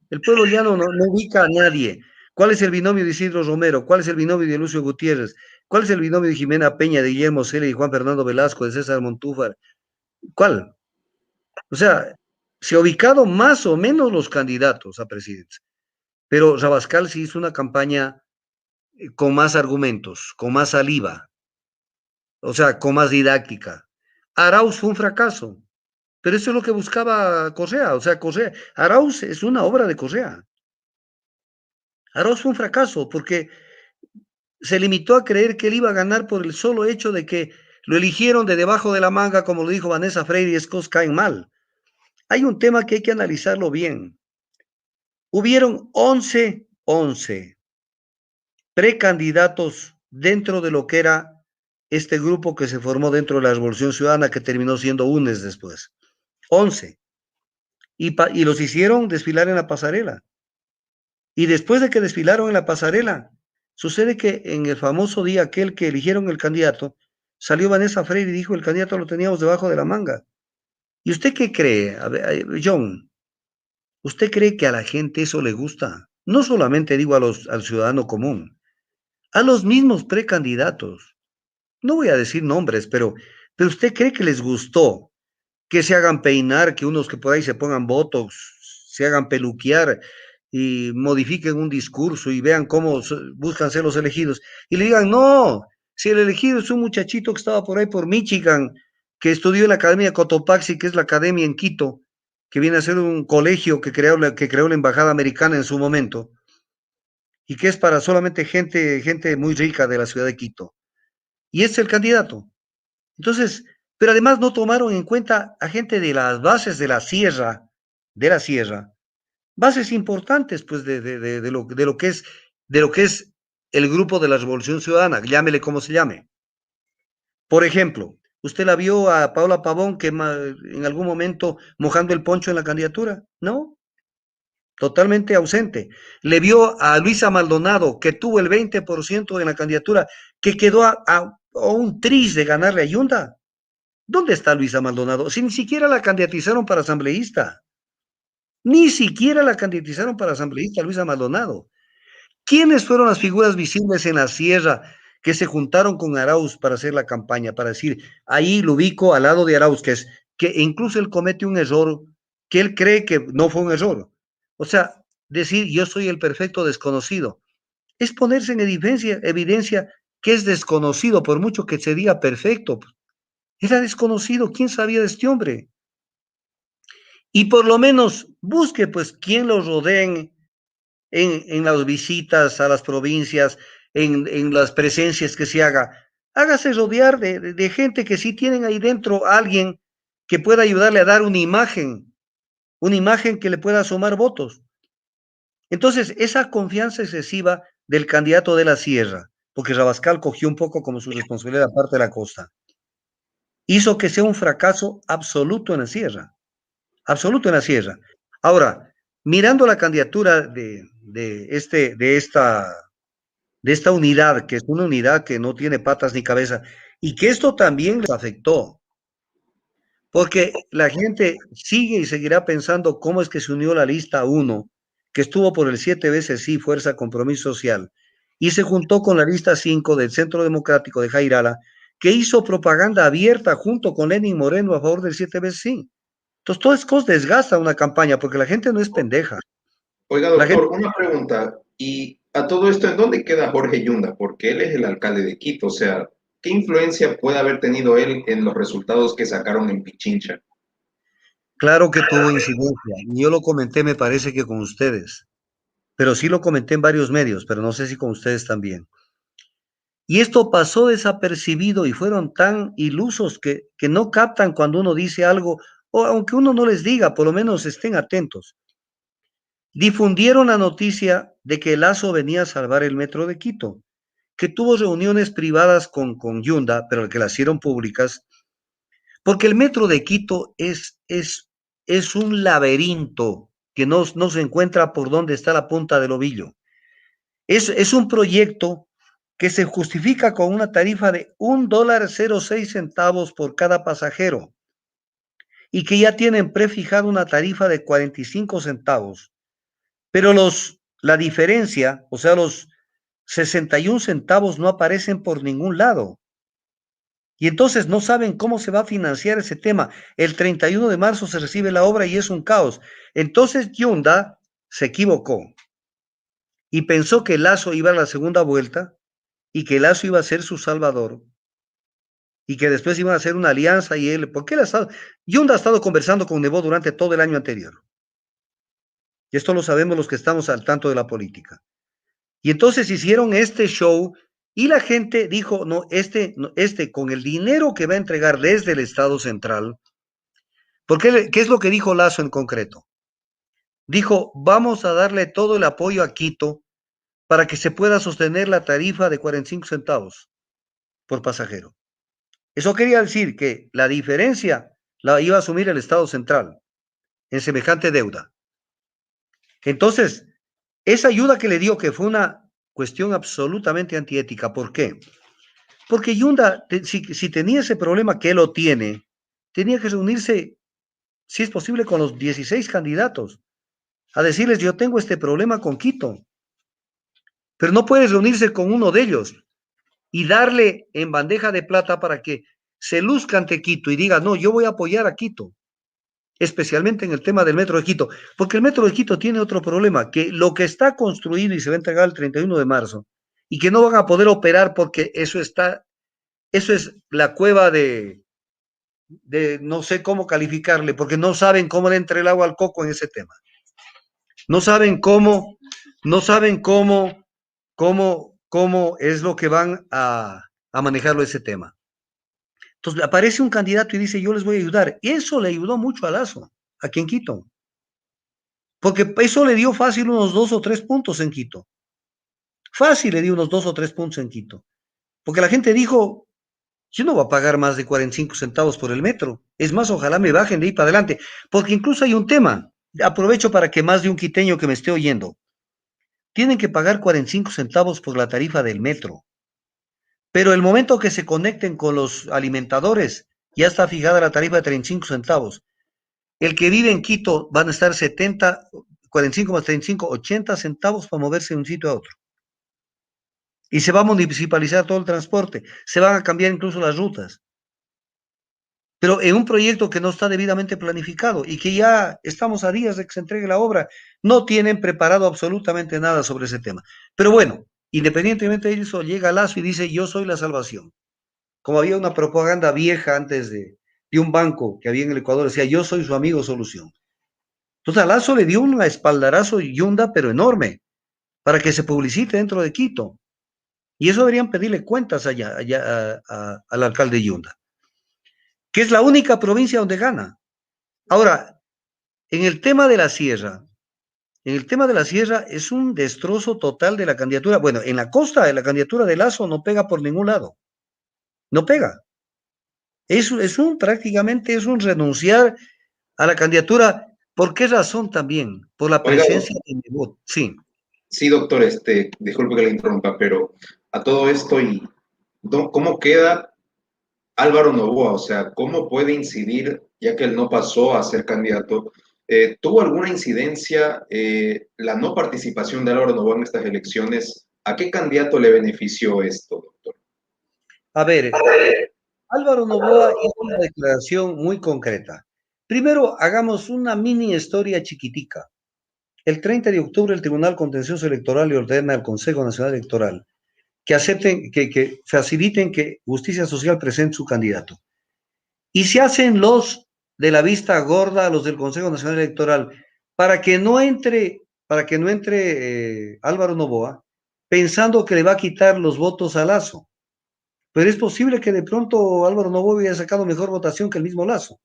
el pueblo llano no ubica a nadie. ¿Cuál es el binomio de Isidro Romero? ¿Cuál es el binomio de Lucio Gutiérrez? ¿Cuál es el binomio de Jimena Peña, de Guillermo Cela y Juan Fernando Velasco, de César Montúfar? ¿Cuál? O sea, se ha ubicado más o menos los candidatos a presidentes, pero Rabascal sí hizo una campaña con más argumentos, con más saliva, o sea, con más didáctica. Arauz fue un fracaso, pero eso es lo que buscaba Correa, o sea, Correa, Arauz es una obra de Correa. Arauz fue un fracaso porque se limitó a creer que él iba a ganar por el solo hecho de que lo eligieron de debajo de la manga, como lo dijo Vanessa Freire, y es cosas caen mal. Hay un tema que hay que analizarlo bien. Hubieron 11 precandidatos dentro de lo que era este grupo que se formó dentro de la Revolución Ciudadana, que terminó siendo UNES después. 11. Y los hicieron desfilar en la pasarela. Y después de que desfilaron en la pasarela, sucede que en el famoso día aquel que eligieron el candidato, salió Vanessa Freire y dijo, el candidato lo teníamos debajo de la manga. ¿Y usted qué cree? A ver, John, ¿usted cree que a la gente eso le gusta? No solamente digo al ciudadano común, a los mismos precandidatos. No voy a decir nombres, pero ¿usted cree que les gustó que se hagan peinar, que unos que por ahí se pongan botox, se hagan peluquear y modifiquen un discurso y vean cómo buscan ser los elegidos y le digan, no, si el elegido es un muchachito que estaba por ahí por Michigan, que estudió en la Academia Cotopaxi, que es la academia en Quito, que viene a ser un colegio que creó la Embajada Americana en su momento y que es para solamente gente muy rica de la ciudad de Quito. Y es el candidato. Entonces, pero además no tomaron en cuenta a gente de las bases de la sierra, bases importantes, pues, de lo que es el grupo de la Revolución Ciudadana, llámele como se llame. Por ejemplo, ¿usted la vio a Paula Pavón que en algún momento mojando el poncho en la candidatura? No, totalmente ausente. Le vio a Luisa Maldonado, que tuvo el 20% en la candidatura, que quedó a un tris de ganarle a Yunda. ¿Dónde está Luisa Maldonado? Si ni siquiera la candidatizaron para asambleísta. Ni siquiera la candidatizaron para asambleísta Luisa Maldonado. ¿Quiénes fueron las figuras visibles en la sierra que se juntaron con Arauz para hacer la campaña, para decir, ahí lo ubico al lado de Arauz, que incluso él comete un error que él cree que no fue un error. O sea, decir yo soy el perfecto desconocido es ponerse en evidencia que es desconocido, por mucho que se diga perfecto. Era desconocido, ¿quién sabía de este hombre? Y por lo menos busque, pues, quién lo rodeen en las visitas a las provincias, en las presencias que se haga. Hágase rodear de gente que sí tienen ahí dentro a alguien que pueda ayudarle a dar una imagen que le pueda sumar votos. Entonces, esa confianza excesiva del candidato de la Sierra, porque Rabascal cogió un poco como su responsabilidad aparte de la costa, hizo que sea un fracaso absoluto en la Sierra, absoluto en la Sierra. Ahora, mirando la candidatura de esta unidad, que es una unidad que no tiene patas ni cabeza, y que esto también les afectó, porque la gente sigue y seguirá pensando cómo es que se unió la lista 1, que estuvo por el 7 veces sí, Fuerza Compromiso Social, y se juntó con la lista 5 del Centro Democrático de Jairala, que hizo propaganda abierta junto con Lenin Moreno a favor del 7 veces sí. Entonces, todo esto desgasta una campaña, porque la gente no es pendeja. Oiga, La gente, doctor, una pregunta. Y a todo esto, ¿en dónde queda Jorge Yunda? Porque él es el alcalde de Quito. O sea, ¿qué influencia puede haber tenido él en los resultados que sacaron en Pichincha? claro que tuvo incidencia, y yo lo comenté, me parece que con ustedes, pero sí lo comenté en varios medios, pero no sé si con ustedes también. Y esto pasó desapercibido y fueron tan ilusos que no captan cuando uno dice algo, o aunque uno no les diga, por lo menos estén atentos. Difundieron la noticia de que Lazo venía a salvar el metro de Quito, que tuvo reuniones privadas con Yunda, pero que las hicieron públicas, porque el metro de Quito es un laberinto que no se encuentra por dónde está la punta del ovillo. Es un proyecto que se justifica con una tarifa de $1.06 por cada pasajero y que ya tienen prefijada una tarifa de 45 centavos. Pero la diferencia, o sea, los 61 centavos no aparecen por ningún lado. Y entonces no saben cómo se va a financiar ese tema. El 31 de marzo se recibe la obra y es un caos. Entonces Yunda se equivocó y pensó que Lazo iba a la segunda vuelta y que Lazo iba a ser su salvador y que después iban a hacer una alianza y él, ¿por qué él ha estado? Yunda ha estado conversando con Nebot durante todo el año anterior. Y esto lo sabemos los que estamos al tanto de la política. Y entonces hicieron este show y la gente dijo, no, este con el dinero que va a entregar desde el Estado Central, porque ¿qué es lo que dijo Lazo en concreto? Dijo, vamos a darle todo el apoyo a Quito para que se pueda sostener la tarifa de 45 centavos por pasajero. Eso quería decir que la diferencia la iba a asumir el Estado Central en semejante deuda. Entonces, esa ayuda que le dio, que fue una cuestión absolutamente antiética, ¿por qué? Porque Yunda, si tenía ese problema que él lo tiene, tenía que reunirse, si es posible, con los 16 candidatos, a decirles, yo tengo este problema con Quito, pero no puedes reunirse con uno de ellos y darle en bandeja de plata para que se luzca ante Quito y diga, no, yo voy a apoyar a Quito, especialmente en el tema del Metro de Quito, porque el Metro de Quito tiene otro problema, que lo que está construido y se va a entregar el 31 de marzo, y que no van a poder operar porque eso es la cueva de no sé cómo calificarle, porque no saben cómo le entra el agua al coco en ese tema. No saben cómo es lo que van a manejarlo ese tema. Entonces aparece un candidato y dice, yo les voy a ayudar. Y eso le ayudó mucho a Lazo, aquí en Quito. Porque eso le dio fácil unos 2 o 3 puntos en Quito. Fácil le dio unos 2 o 3 puntos en Quito. Porque la gente dijo, yo no voy a pagar más de 45 centavos por el metro. Es más, ojalá me bajen de ahí para adelante. Porque incluso hay un tema. Aprovecho para que más de un quiteño que me esté oyendo. Tienen que pagar 45 centavos por la tarifa del metro. Pero el momento que se conecten con los alimentadores, ya está fijada la tarifa de 35 centavos. El que vive en Quito van a estar 45 más 35, 80 centavos para moverse de un sitio a otro. y se va a municipalizar todo el transporte, se van a cambiar incluso las rutas, pero en un proyecto que no está debidamente planificado y que ya estamos a días de que se entregue la obra, no tienen preparado absolutamente nada sobre ese tema. Pero bueno, independientemente de eso, llega Lazo y dice, yo soy la salvación. Como había una propaganda vieja antes de un banco que había en el Ecuador, decía, yo soy su amigo solución. Entonces a Lazo le dio un espaldarazo yunda, pero enorme, para que se publicite dentro de Quito. Y eso deberían pedirle cuentas al alcalde Yunda, que es la única provincia donde gana. Ahora, en el tema de la sierra, es un destrozo total de la candidatura. Bueno, en la costa de la candidatura de Lazo no pega por ningún lado. No pega. Prácticamente es un renunciar a la candidatura. ¿Por qué razón también? Por la Oiga, presencia de Nebot. Sí. sí, doctor, disculpe que le interrumpa, pero a todo esto, ¿cómo queda Álvaro Noboa? O sea, ¿cómo puede incidir, ya que él no pasó a ser candidato? ¿Tuvo alguna incidencia la no participación de Álvaro Noboa en estas elecciones? ¿A qué candidato le benefició esto, doctor? A ver, Álvaro Noboa hizo una declaración muy concreta. Primero, hagamos una mini historia chiquitica. El 30 de octubre, el Tribunal Contencioso Electoral le ordena al Consejo Nacional Electoral que acepten, que faciliten que Justicia Social presente su candidato. Y se hacen los de la vista gorda, los del Consejo Nacional Electoral, para que no entre Álvaro Noboa, pensando que le va a quitar los votos a Lazo. Pero es posible que de pronto Álvaro Noboa haya sacado mejor votación que el mismo Lazo.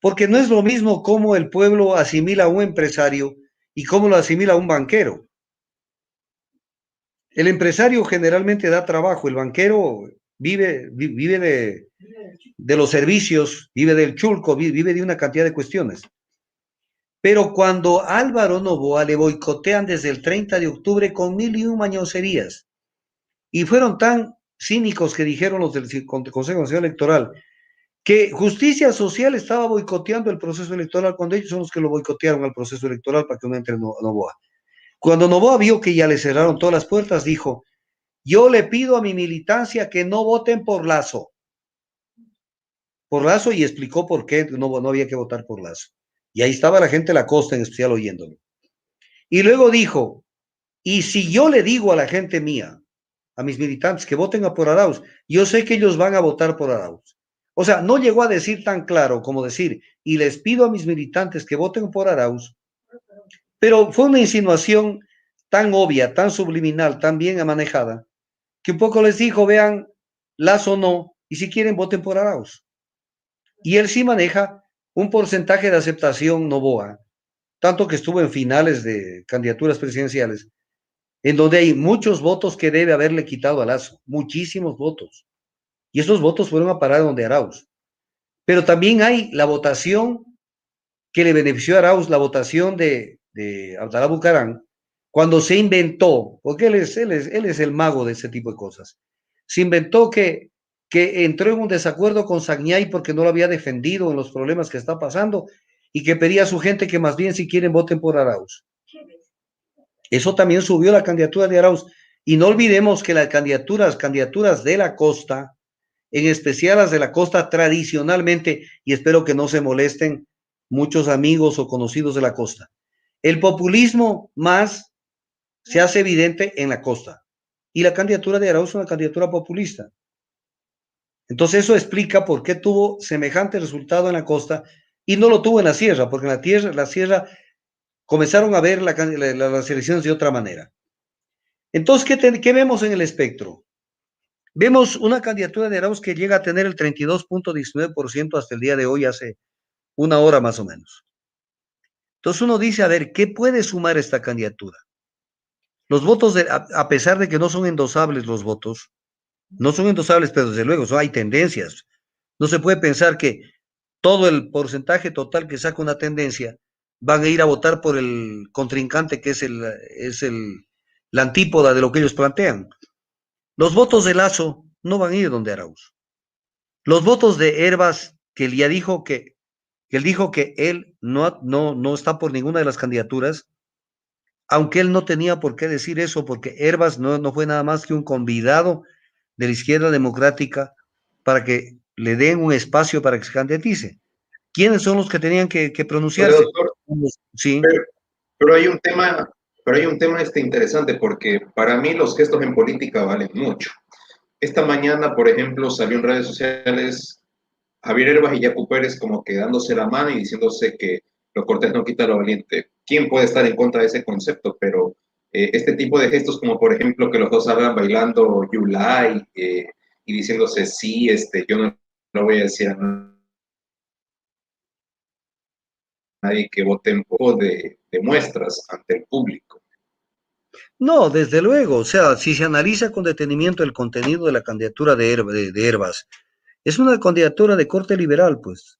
Porque no es lo mismo cómo el pueblo asimila a un empresario y cómo lo asimila a un banquero. El empresario generalmente da trabajo, el banquero vive de los servicios, vive del chulco, vive de una cantidad de cuestiones. Pero cuando Álvaro Noboa le boicotean desde el 30 de octubre con mil y un mañoserías, y fueron tan cínicos que dijeron los del Consejo Nacional Electoral, que Justicia Social estaba boicoteando el proceso electoral cuando ellos son los que lo boicotearon al proceso electoral para que no entre Noboa. Cuando Noboa vio que ya le cerraron todas las puertas, dijo, yo le pido a mi militancia que no voten por Lazo, y explicó por qué no había que votar por Lazo. Y ahí estaba la gente de la costa en especial oyéndolo. Y luego dijo, y si yo le digo a la gente mía, a mis militantes que voten a por Arauz, yo sé que ellos van a votar por Arauz. O sea, no llegó a decir tan claro como decir, y les pido a mis militantes que voten por Arauz, pero fue una insinuación tan obvia, tan subliminal, tan bien manejada, que un poco les dijo, vean, Lazo no, y si quieren voten por Arauz. Y él sí maneja un porcentaje de aceptación Noboa, tanto que estuvo en finales de candidaturas presidenciales, en donde hay muchos votos que debe haberle quitado a Lazo, muchísimos votos. Y esos votos fueron a parar donde Arauz. Pero también hay la votación que le benefició a Arauz, la votación de Abdalá Bucarán, cuando se inventó, porque él es el mago de ese tipo de cosas, se inventó que entró en un desacuerdo con Sagniay porque no lo había defendido en los problemas que está pasando y que pedía a su gente que más bien si quieren voten por Arauz. Eso también subió la candidatura de Arauz. Y no olvidemos que las candidaturas de la costa, en especial las de la costa tradicionalmente, y espero que no se molesten muchos amigos o conocidos de la costa, el populismo más se hace evidente en la costa. Y la candidatura de Arauz es una candidatura populista. Entonces eso explica por qué tuvo semejante resultado en la costa y no lo tuvo en la sierra, porque en la sierra comenzaron a ver las elecciones de otra manera. Entonces, ¿qué vemos en el espectro? Vemos una candidatura de Arauz que llega a tener el 32.19% hasta el día de hoy, hace una hora más o menos. Entonces uno dice, a ver, ¿qué puede sumar esta candidatura? Los votos, a pesar de que no son endosables los votos, no son endosables, pero desde luego hay tendencias. No se puede pensar que todo el porcentaje total que saca una tendencia van a ir a votar por el contrincante que es la antípoda de lo que ellos plantean. Los votos de Lazo no van a ir donde Arauz. Los votos de Hervas, que él ya dijo que él dijo que él no está por ninguna de las candidaturas, aunque él no tenía por qué decir eso, porque Herbas no fue nada más que un convidado de la izquierda democrática para que le den un espacio para que se candidatice. ¿Quiénes son los que tenían que Oiga, pronunciarse? doctor, Sí. pero, pero hay un tema, interesante porque para mí los gestos en política valen mucho. Esta mañana, por ejemplo, salió en redes sociales Javier Herbas y Yacu Pérez como que dándose la mano y diciéndose que lo cortés no quita lo valiente. ¿Quién puede estar en contra de ese concepto? Pero este tipo de gestos, como por ejemplo que los dos salgan bailando Yulai y diciéndose, sí, yo no lo voy a decir a nadie que vote un poco de muestras ante el público. No, desde luego, o sea, si se analiza con detenimiento el contenido de la candidatura de Herbas, es una candidatura de corte liberal, pues.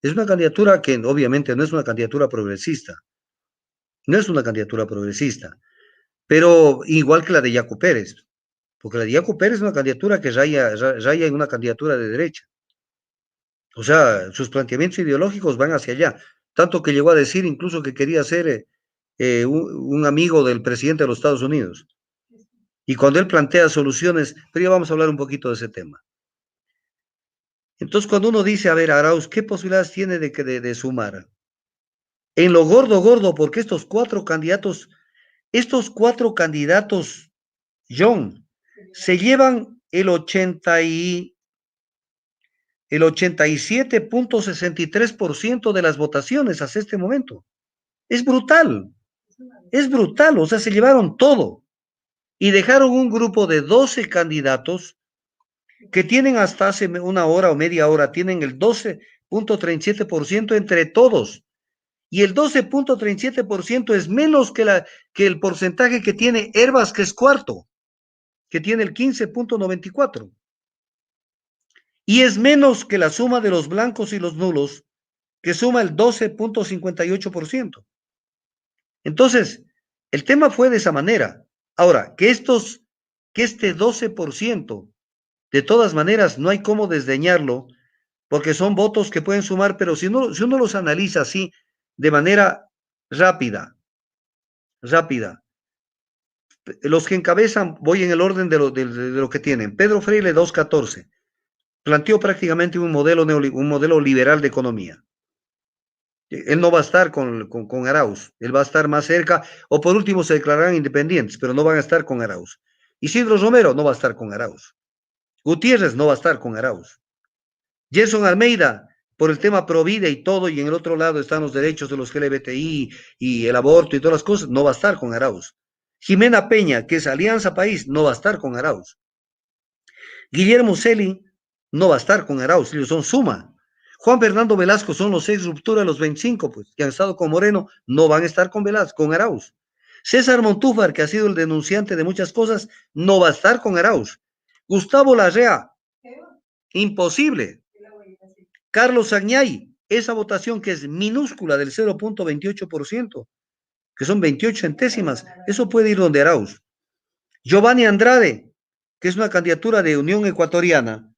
Es una candidatura que obviamente no es una candidatura progresista, no es una candidatura progresista, pero igual que la de Yacu Pérez, porque la de Yacu Pérez es una candidatura que raya en una candidatura de derecha. O sea, sus planteamientos ideológicos van hacia allá, tanto que llegó a decir incluso que quería ser un amigo del presidente de los Estados Unidos. Y cuando él plantea soluciones, pero ya vamos a hablar un poquito de ese tema. Entonces, cuando uno dice, a ver, Arauz, ¿qué posibilidades tiene de sumar? En lo gordo, gordo, porque estos cuatro candidatos, John, se llevan el 87.63% de las votaciones hasta este momento. Es brutal, o sea, se llevaron todo y dejaron un grupo de 12 candidatos que tienen hasta hace una hora o media hora, tienen el 12.37% entre todos. Y el 12.37% es menos que el porcentaje que tiene Herbas, que es cuarto, que tiene el 15.94%. Y es menos que la suma de los blancos y los nulos, que suma el 12.58%. Entonces, el tema fue de esa manera. Ahora, que este 12%, de todas maneras, no hay cómo desdeñarlo, porque son votos que pueden sumar, pero si uno los analiza así, de manera rápida, los que encabezan, voy en el orden de lo que tienen. Pedro Freire, 2.14, planteó prácticamente un modelo liberal de economía. Él no va a estar con Arauz, él va a estar más cerca, o por último se declararán independientes, pero no van a estar con Arauz. Isidro Romero no va a estar con Arauz. Gutiérrez no va a estar con Arauz. Gerson Almeida, por el tema Provida y todo, y en el otro lado están los derechos de los LGBTI y el aborto y todas las cosas, no va a estar con Arauz. Jimena Peña, que es Alianza País, no va a estar con Arauz. Guillermo Celi no va a estar con Arauz, ellos son suma. Juan Fernando Velasco son los 6 ruptura, los 25, pues, que han estado con Moreno, no van a estar con Arauz. César Montúfar, que ha sido el denunciante de muchas cosas, no va a estar con Arauz. Gustavo Larrea, imposible. Carlos Añay, esa votación que es minúscula del 0.28%, que son 28 centésimas, eso puede ir donde Arauz. Giovanni Andrade, que es una candidatura de Unión Ecuatoriana,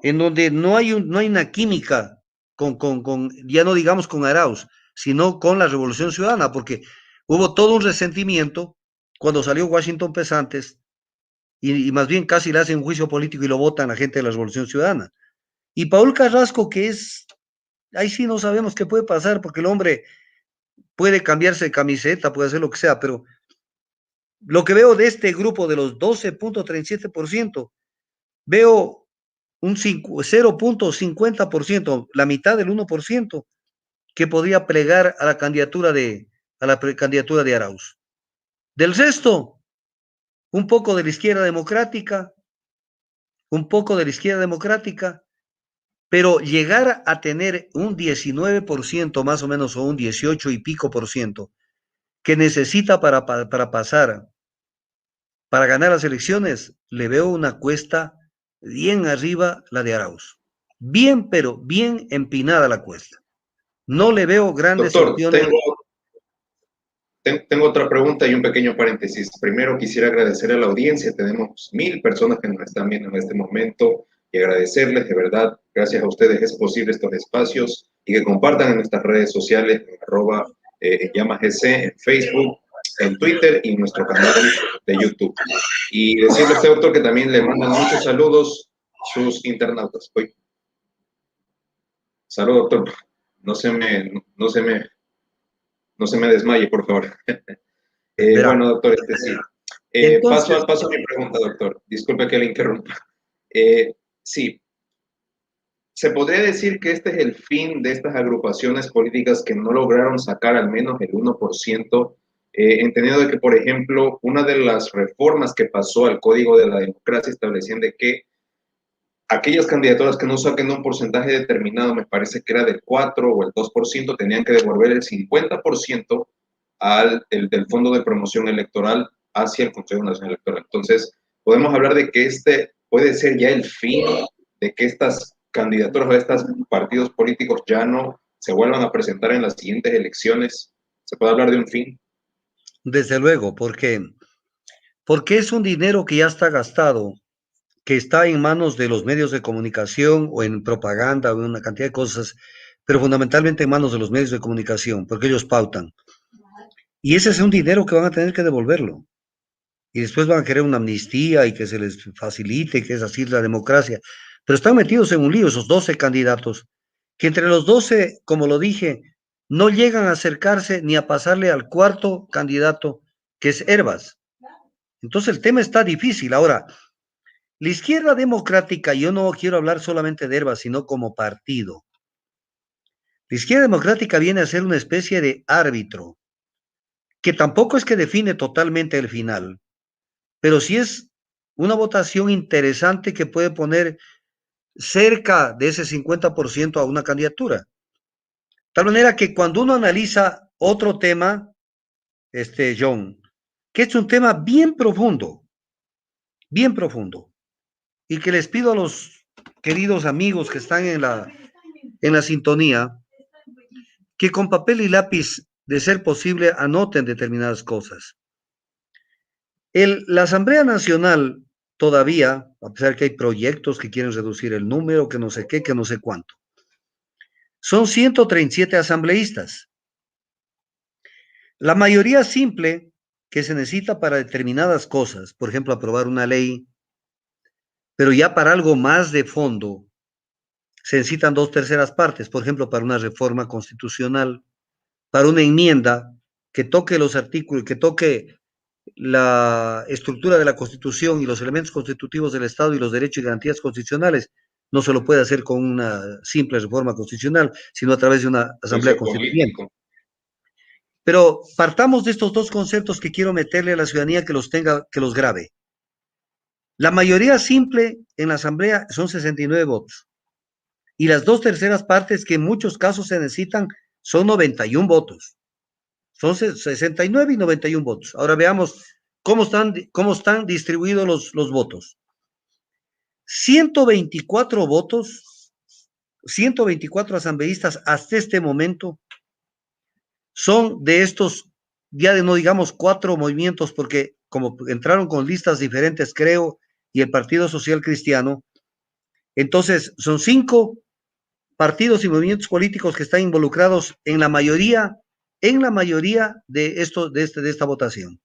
en donde no hay una química ya no digamos con Arauz, sino con la Revolución Ciudadana, porque hubo todo un resentimiento cuando salió Washington Pesantes y más bien casi le hacen un juicio político y lo votan a la gente de la Revolución Ciudadana. Y Paul Carrasco, que es, ahí sí no sabemos qué puede pasar, porque el hombre puede cambiarse de camiseta, puede hacer lo que sea, pero lo que veo de este grupo de los 12.37%, veo un 0.50%, la mitad del 1%, que podría plegar a la candidatura de Arauz. Del resto, un poco de la izquierda democrática, pero llegar a tener un 19% más o menos, o un 18 y pico por ciento, que necesita para pasar, para ganar las elecciones, le veo una cuesta bien arriba la de Arauz. Bien, pero bien empinada la cuesta. No le veo grandes Doctor, opciones. tengo otra pregunta y un pequeño paréntesis. Primero quisiera agradecer a la audiencia. Tenemos 1000 personas que nos están viendo en este momento y agradecerles, de verdad, gracias a ustedes es posible estos espacios y que compartan en nuestras redes sociales, en @llamasgc, en Facebook, en Twitter y en nuestro canal de YouTube. Y decirle a usted, doctor, que también le mandan muchos saludos sus internautas. Hoy. Salud, doctor. No se me, no se me, no se me desmaye, por favor. Verá. Bueno, doctor, sí. Entonces, Paso a mi pregunta, doctor. Disculpe que le interrumpa. Sí, se podría decir que este es el fin de estas agrupaciones políticas que no lograron sacar al menos el 1%, entendiendo de que, por ejemplo, una de las reformas que pasó al Código de la Democracia establecían de que aquellas candidaturas que no saquen un porcentaje determinado, me parece que era del 4 o el 2%, tenían que devolver el 50% del Fondo de Promoción Electoral hacia el Consejo Nacional Electoral. Entonces, podemos hablar de que este puede ser ya el fin de que estas candidaturas o estos partidos políticos ya no se vuelvan a presentar en las siguientes elecciones. ¿Se puede hablar de un fin? desde luego, porque es un dinero que ya está gastado, que está en manos de los medios de comunicación o en propaganda o en una cantidad de cosas, pero fundamentalmente en manos de los medios de comunicación, porque ellos pautan. Y ese es un dinero que van a tener que devolverlo. Y después van a querer una amnistía y que se les facilite, que es así la democracia. Pero están metidos en un lío esos 12 candidatos, que entre los 12, como lo dije, no llegan a acercarse ni a pasarle al cuarto candidato, que es Hervas. Entonces el tema está difícil. Ahora, la izquierda democrática, yo no quiero hablar solamente de Hervas, sino como partido. La izquierda democrática viene a ser una especie de árbitro, que tampoco es que define totalmente el final, pero sí es una votación interesante que puede poner cerca de ese 50% a una candidatura. De tal manera que cuando uno analiza otro tema, John, que es un tema bien profundo, y que les pido a los queridos amigos que están en la sintonía, que con papel y lápiz, de ser posible, anoten determinadas cosas. La Asamblea Nacional todavía, a pesar que hay proyectos que quieren reducir el número, que no sé qué, que no sé cuánto, son 137 asambleístas. La mayoría simple que se necesita para determinadas cosas, por ejemplo, aprobar una ley, pero ya para algo más de fondo, se necesitan 2/3 partes, por ejemplo, para una reforma constitucional, para una enmienda que toque los artículos, que toque la estructura de la Constitución y los elementos constitutivos del Estado y los derechos y garantías constitucionales. No se lo puede hacer con una simple reforma constitucional, sino a través de una asamblea constituyente. Político. Pero partamos de estos dos conceptos que quiero meterle a la ciudadanía que los tenga, que los grabe. La mayoría simple en la asamblea son 69 votos. Y las 2/3 partes que en muchos casos se necesitan son 91 votos. Son 69 y 91 votos. Ahora veamos cómo están distribuidos los votos. 124 votos, 124 asambleístas hasta este momento son de estos, ya de no digamos 4 movimientos, porque como entraron con listas diferentes, creo, y el Partido Social Cristiano, entonces son 5 partidos y movimientos políticos que están involucrados en la mayoría de esta votación.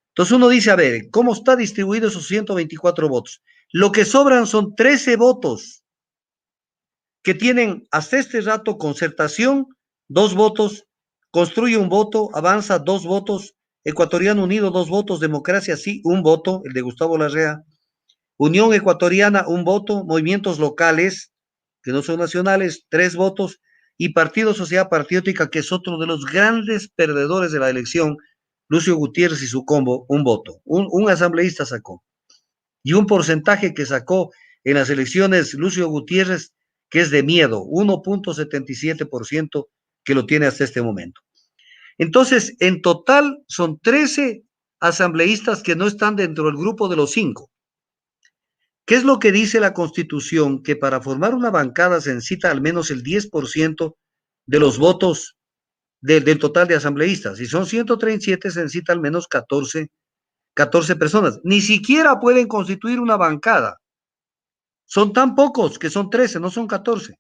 Entonces uno dice, a ver, ¿cómo está distribuido esos 124 votos? Lo que sobran son 13 votos que tienen hasta este rato Concertación, 2 votos, Construye un voto, Avanza 2 votos, Ecuatoriano Unido 2 votos, Democracia Sí 1 voto, el de Gustavo Larrea, Unión Ecuatoriana 1 voto, Movimientos Locales, que no son nacionales, 3 votos, y Partido Sociedad Patriótica, que es otro de los grandes perdedores de la elección, Lucio Gutiérrez y su combo, 1 voto. Un asambleísta sacó. Y un porcentaje que sacó en las elecciones Lucio Gutiérrez, que es de miedo, 1.77% que lo tiene hasta este momento. Entonces, en total son 13 asambleístas que no están dentro del grupo de los 5. ¿Qué es lo que dice la Constitución? Que para formar una bancada se necesita al menos el 10% de los votos del total de asambleístas. Si son 137, se necesita al menos 14 personas. Ni siquiera pueden constituir una bancada. Son tan pocos que son 13, no son 14.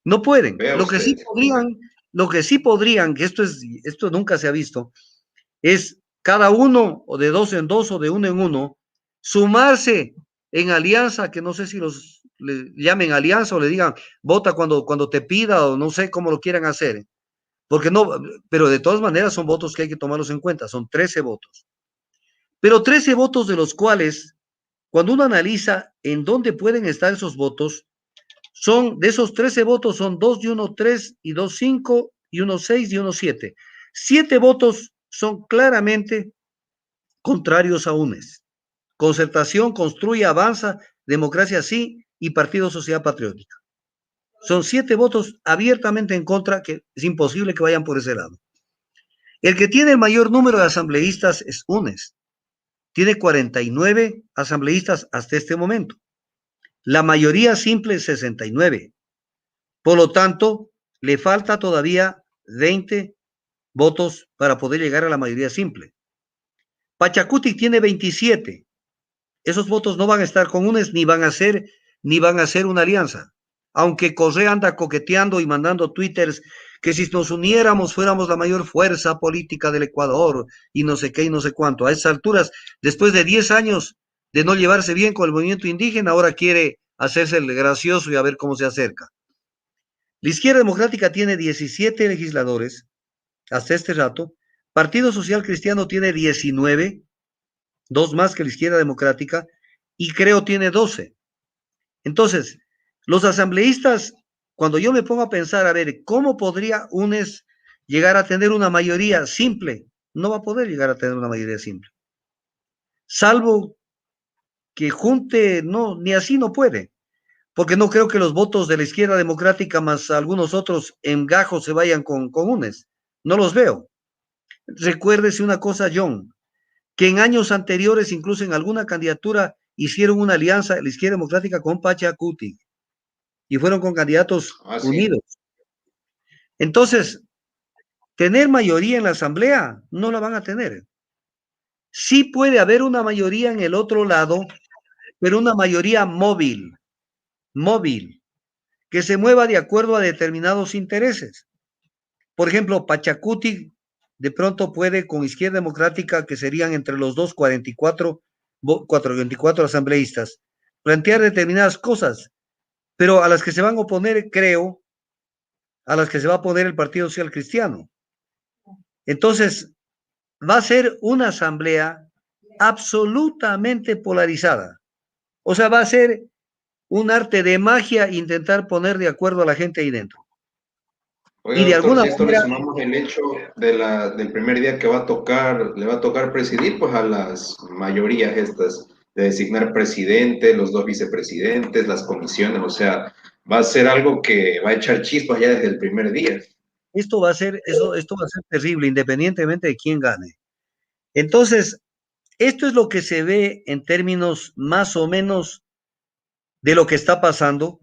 No pueden. Vea Lo que sí usted. podrían lo que sí podrían, que esto nunca se ha visto, es cada uno o de dos en dos o de uno en uno, sumarse en alianza, que no sé si le llamen alianza o le digan vota cuando te pida o no sé cómo lo quieran hacer, porque no, pero de todas maneras son votos que hay que tomarlos en cuenta, son 13 votos. Pero 13 votos de los cuales, cuando uno analiza en dónde pueden estar esos votos, son de esos 13 votos, son 2 y 1, 3 y 2, 5 y 1, 6 y 1, 7. 7 votos son claramente contrarios a UNES. Concertación, Construye, Avanza, Democracia Sí y Partido Sociedad Patriótica. Son 7 votos abiertamente en contra, que es imposible que vayan por ese lado. El que tiene el mayor número de asambleístas es UNES. Tiene 49 asambleístas hasta este momento. La mayoría simple es 69. Por lo tanto, le falta todavía 20 votos para poder llegar a la mayoría simple. Pachacuti tiene 27. Esos votos no van a estar con UNES ni van a ser una alianza. Aunque Correa anda coqueteando y mandando twitters que si nos uniéramos fuéramos la mayor fuerza política del Ecuador y no sé qué y no sé cuánto. A esas alturas, después de 10 años de no llevarse bien con el movimiento indígena, ahora quiere hacerse el gracioso y a ver cómo se acerca. La Izquierda Democrática tiene 17 legisladores hasta este rato. Partido Social Cristiano tiene 19, dos más que la Izquierda Democrática, y Creo tiene 12. Entonces, los asambleístas, cuando yo me pongo a pensar, a ver, ¿cómo podría UNES llegar a tener una mayoría simple? No va a poder llegar a tener una mayoría simple. Salvo que junte, no, ni así no puede, porque no creo que los votos de la Izquierda Democrática más algunos otros en gajo se vayan con UNES. No los veo. Recuérdese una cosa, John, que en años anteriores, incluso en alguna candidatura, hicieron una alianza la Izquierda Democrática con Pachacuti y fueron con candidatos unidos. Entonces, tener mayoría en la asamblea no la van a tener. Sí puede haber una mayoría en el otro lado, pero una mayoría móvil, que se mueva de acuerdo a determinados intereses. Por ejemplo, Pachacuti de pronto puede con Izquierda Democrática, que serían entre los dos 44 asambleístas, plantear determinadas cosas, pero a las que se van a oponer, creo, a las que se va a oponer el Partido Social Cristiano. Entonces, va a ser una asamblea absolutamente polarizada. O sea, va a ser un arte de magia intentar poner de acuerdo a la gente ahí dentro. Oiga, Y de doctor, alguna si esto le manera, sumamos el hecho del primer día que le va a tocar presidir, pues a las mayorías estas, de designar presidente, los dos vicepresidentes, las comisiones, o sea, va a ser algo que va a echar chispas ya desde el primer día. esto va a ser terrible, independientemente de quién gane. Entonces, esto es lo que se ve en términos más o menos de lo que está pasando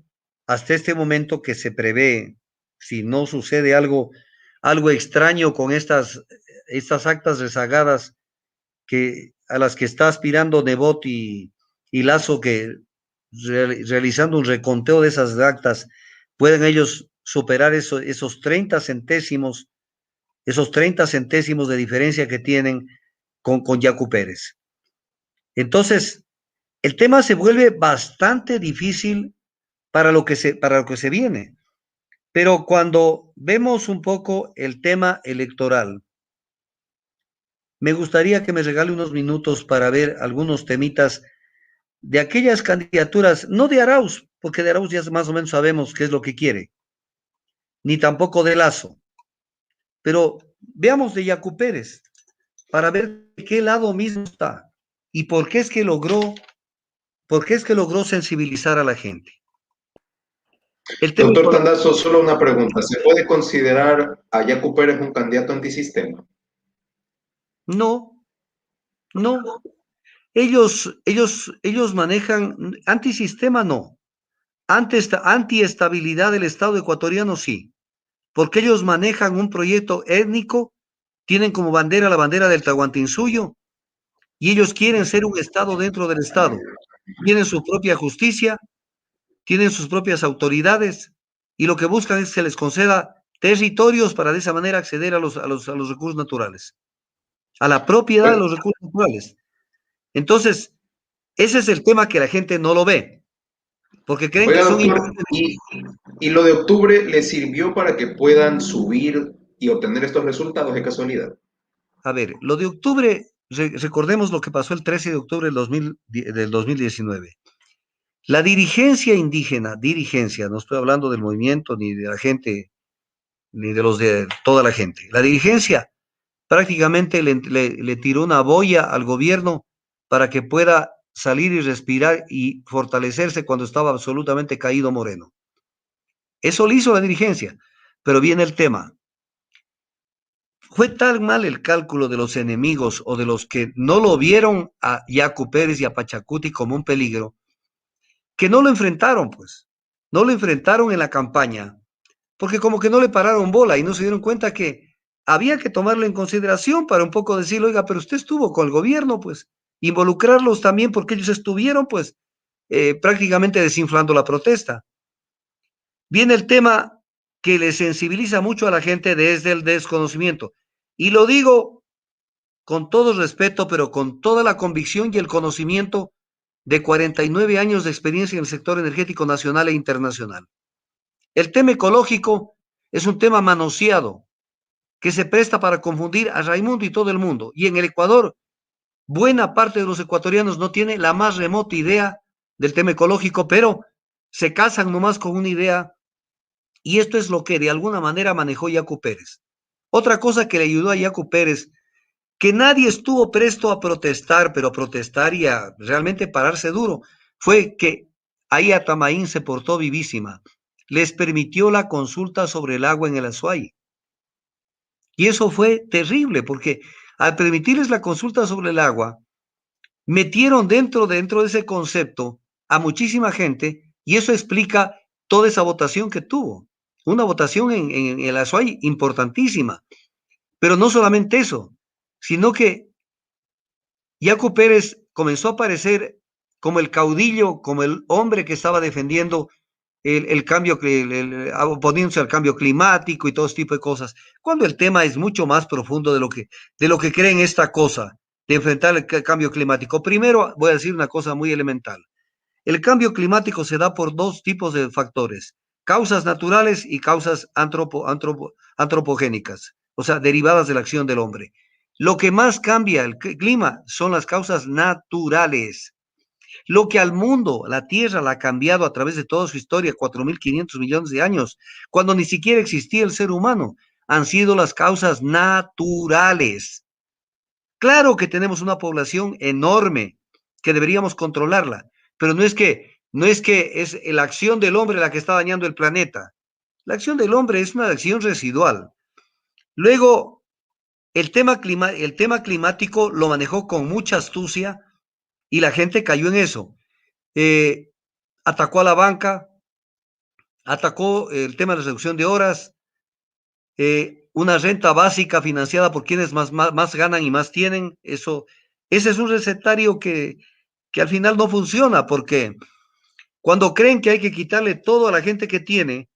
hasta este momento, que se prevé, si no sucede algo extraño con estas actas rezagadas a las que está aspirando Nebot y Lazo, que realizando un reconteo de esas actas, pueden ellos superar esos 30 centésimos de diferencia que tienen con Yacu Pérez. Entonces, el tema se vuelve bastante difícil para lo que se viene. Pero cuando vemos un poco el tema electoral, me gustaría que me regale unos minutos para ver algunos temitas de aquellas candidaturas, no de Arauz, porque de Arauz ya más o menos sabemos qué es lo que quiere, ni tampoco de Lazo. Pero veamos de Yacu Pérez, para ver de qué lado mismo está y por qué es que logró sensibilizar a la gente. Doctor Tandazo, solo una pregunta. ¿Se puede considerar a Yacu Pérez un candidato antisistema? No. Ellos manejan antisistema, no. Antiestabilidad del Estado ecuatoriano, sí. Porque ellos manejan un proyecto étnico, tienen como bandera la bandera del Tahuantinsuyo, y ellos quieren ser un Estado dentro del Estado. Tienen su propia justicia, tienen sus propias autoridades, y lo que buscan es que se les conceda territorios para de esa manera acceder a los recursos naturales, a la propiedad de Bueno, los recursos naturales. Entonces, ese es el tema que la gente no lo ve, porque creen que oiga, son doctor, imposibles. ¿y lo de octubre le sirvió para que puedan subir y obtener estos resultados de casualidad? A ver, lo de octubre, recordemos lo que pasó el 13 de octubre del 2019. La dirigencia indígena, no estoy hablando del movimiento ni de la gente, ni de los de toda la gente. La dirigencia prácticamente le tiró una boya al gobierno para que pueda salir y respirar y fortalecerse cuando estaba absolutamente caído Moreno. Eso lo hizo la dirigencia, pero viene el tema. Fue tan mal el cálculo de los enemigos o de los que no lo vieron a Yacu Pérez y a Pachacuti como un peligro, que no lo enfrentaron, pues. No lo enfrentaron en la campaña, porque como que no le pararon bola y no se dieron cuenta que había que tomarlo en consideración para un poco decirle, oiga, pero usted estuvo con el gobierno, pues, involucrarlos también porque ellos estuvieron, pues, prácticamente desinflando la protesta. Viene el tema que le sensibiliza mucho a la gente desde el desconocimiento. Y lo digo con todo respeto, pero con toda la convicción y el conocimiento de 49 años de experiencia en el sector energético nacional e internacional. El tema ecológico es un tema manoseado que se presta para confundir a Raimundo y todo el mundo. Y en el Ecuador, buena parte de los ecuatorianos no tiene la más remota idea del tema ecológico, pero se casan nomás con una idea y esto es lo que de alguna manera manejó Yacu Pérez. Otra cosa que le ayudó a Yacu Pérez, que nadie estuvo presto a protestar, pero a protestar y a realmente pararse duro, fue que ahí Atamaín se portó vivísima. Les permitió la consulta sobre el agua en el Azuay. Y eso fue terrible, porque al permitirles la consulta sobre el agua, metieron dentro de ese concepto a muchísima gente y eso explica toda esa votación que tuvo. Una votación en el Azuay importantísima. Pero no solamente eso, sino que Yacu Pérez comenzó a aparecer como el caudillo, como el hombre que estaba defendiendo el cambio, oponiéndose al cambio climático y todo ese tipo de cosas, cuando el tema es mucho más profundo de lo que creen esta cosa, de enfrentar el cambio climático. Primero, voy a decir una cosa muy elemental. El cambio climático se da por dos tipos de factores, causas naturales y causas antropogénicas, o sea, derivadas de la acción del hombre. Lo que más cambia el clima son las causas naturales. Lo que al mundo, la Tierra, la ha cambiado a través de toda su historia, 4.500 millones de años, cuando ni siquiera existía el ser humano, han sido las causas naturales. Claro que tenemos una población enorme que deberíamos controlarla, pero no es que es la acción del hombre la que está dañando el planeta. La acción del hombre es una acción residual. Luego, el tema climático lo manejó con mucha astucia y la gente cayó en eso. Atacó a la banca, atacó el tema de la reducción de horas, una renta básica financiada por quienes más ganan y más tienen. Ese es un recetario que al final no funciona porque cuando creen que hay que quitarle todo a la gente que tiene,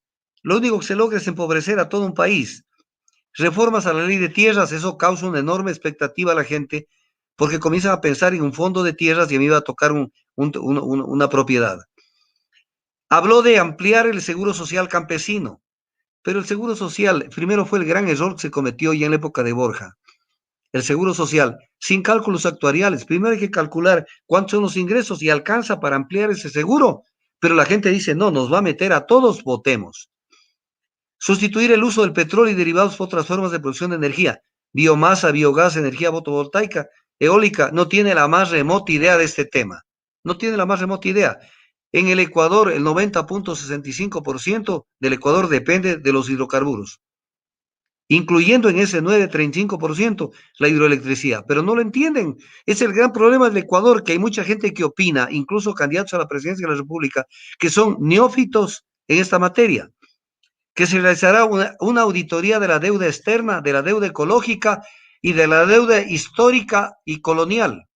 lo único que se logra es empobrecer a todo un país. Reformas a la ley de tierras, eso causa una enorme expectativa a la gente porque comienzan a pensar en un fondo de tierras y a mí va a tocar una propiedad. Habló de ampliar el seguro social campesino, pero el seguro social, primero fue el gran error que se cometió ya en la época de Borja. El seguro social, sin cálculos actuariales. Primero hay que calcular cuántos son los ingresos y alcanza para ampliar ese seguro. Pero la gente dice, no, nos va a meter a todos, votemos. Sustituir el uso del petróleo y derivados por otras formas de producción de energía. Biomasa, biogás, energía fotovoltaica, eólica. No tiene la más remota idea de este tema. No tiene la más remota idea. En el Ecuador, el 90.65% del Ecuador depende de los hidrocarburos, incluyendo en ese 9,35% la hidroelectricidad, pero no lo entienden. Es el gran problema del Ecuador, que hay mucha gente que opina, incluso candidatos a la presidencia de la República, que son neófitos en esta materia, que se realizará una auditoría de la deuda externa, de la deuda ecológica y de la deuda histórica y colonial.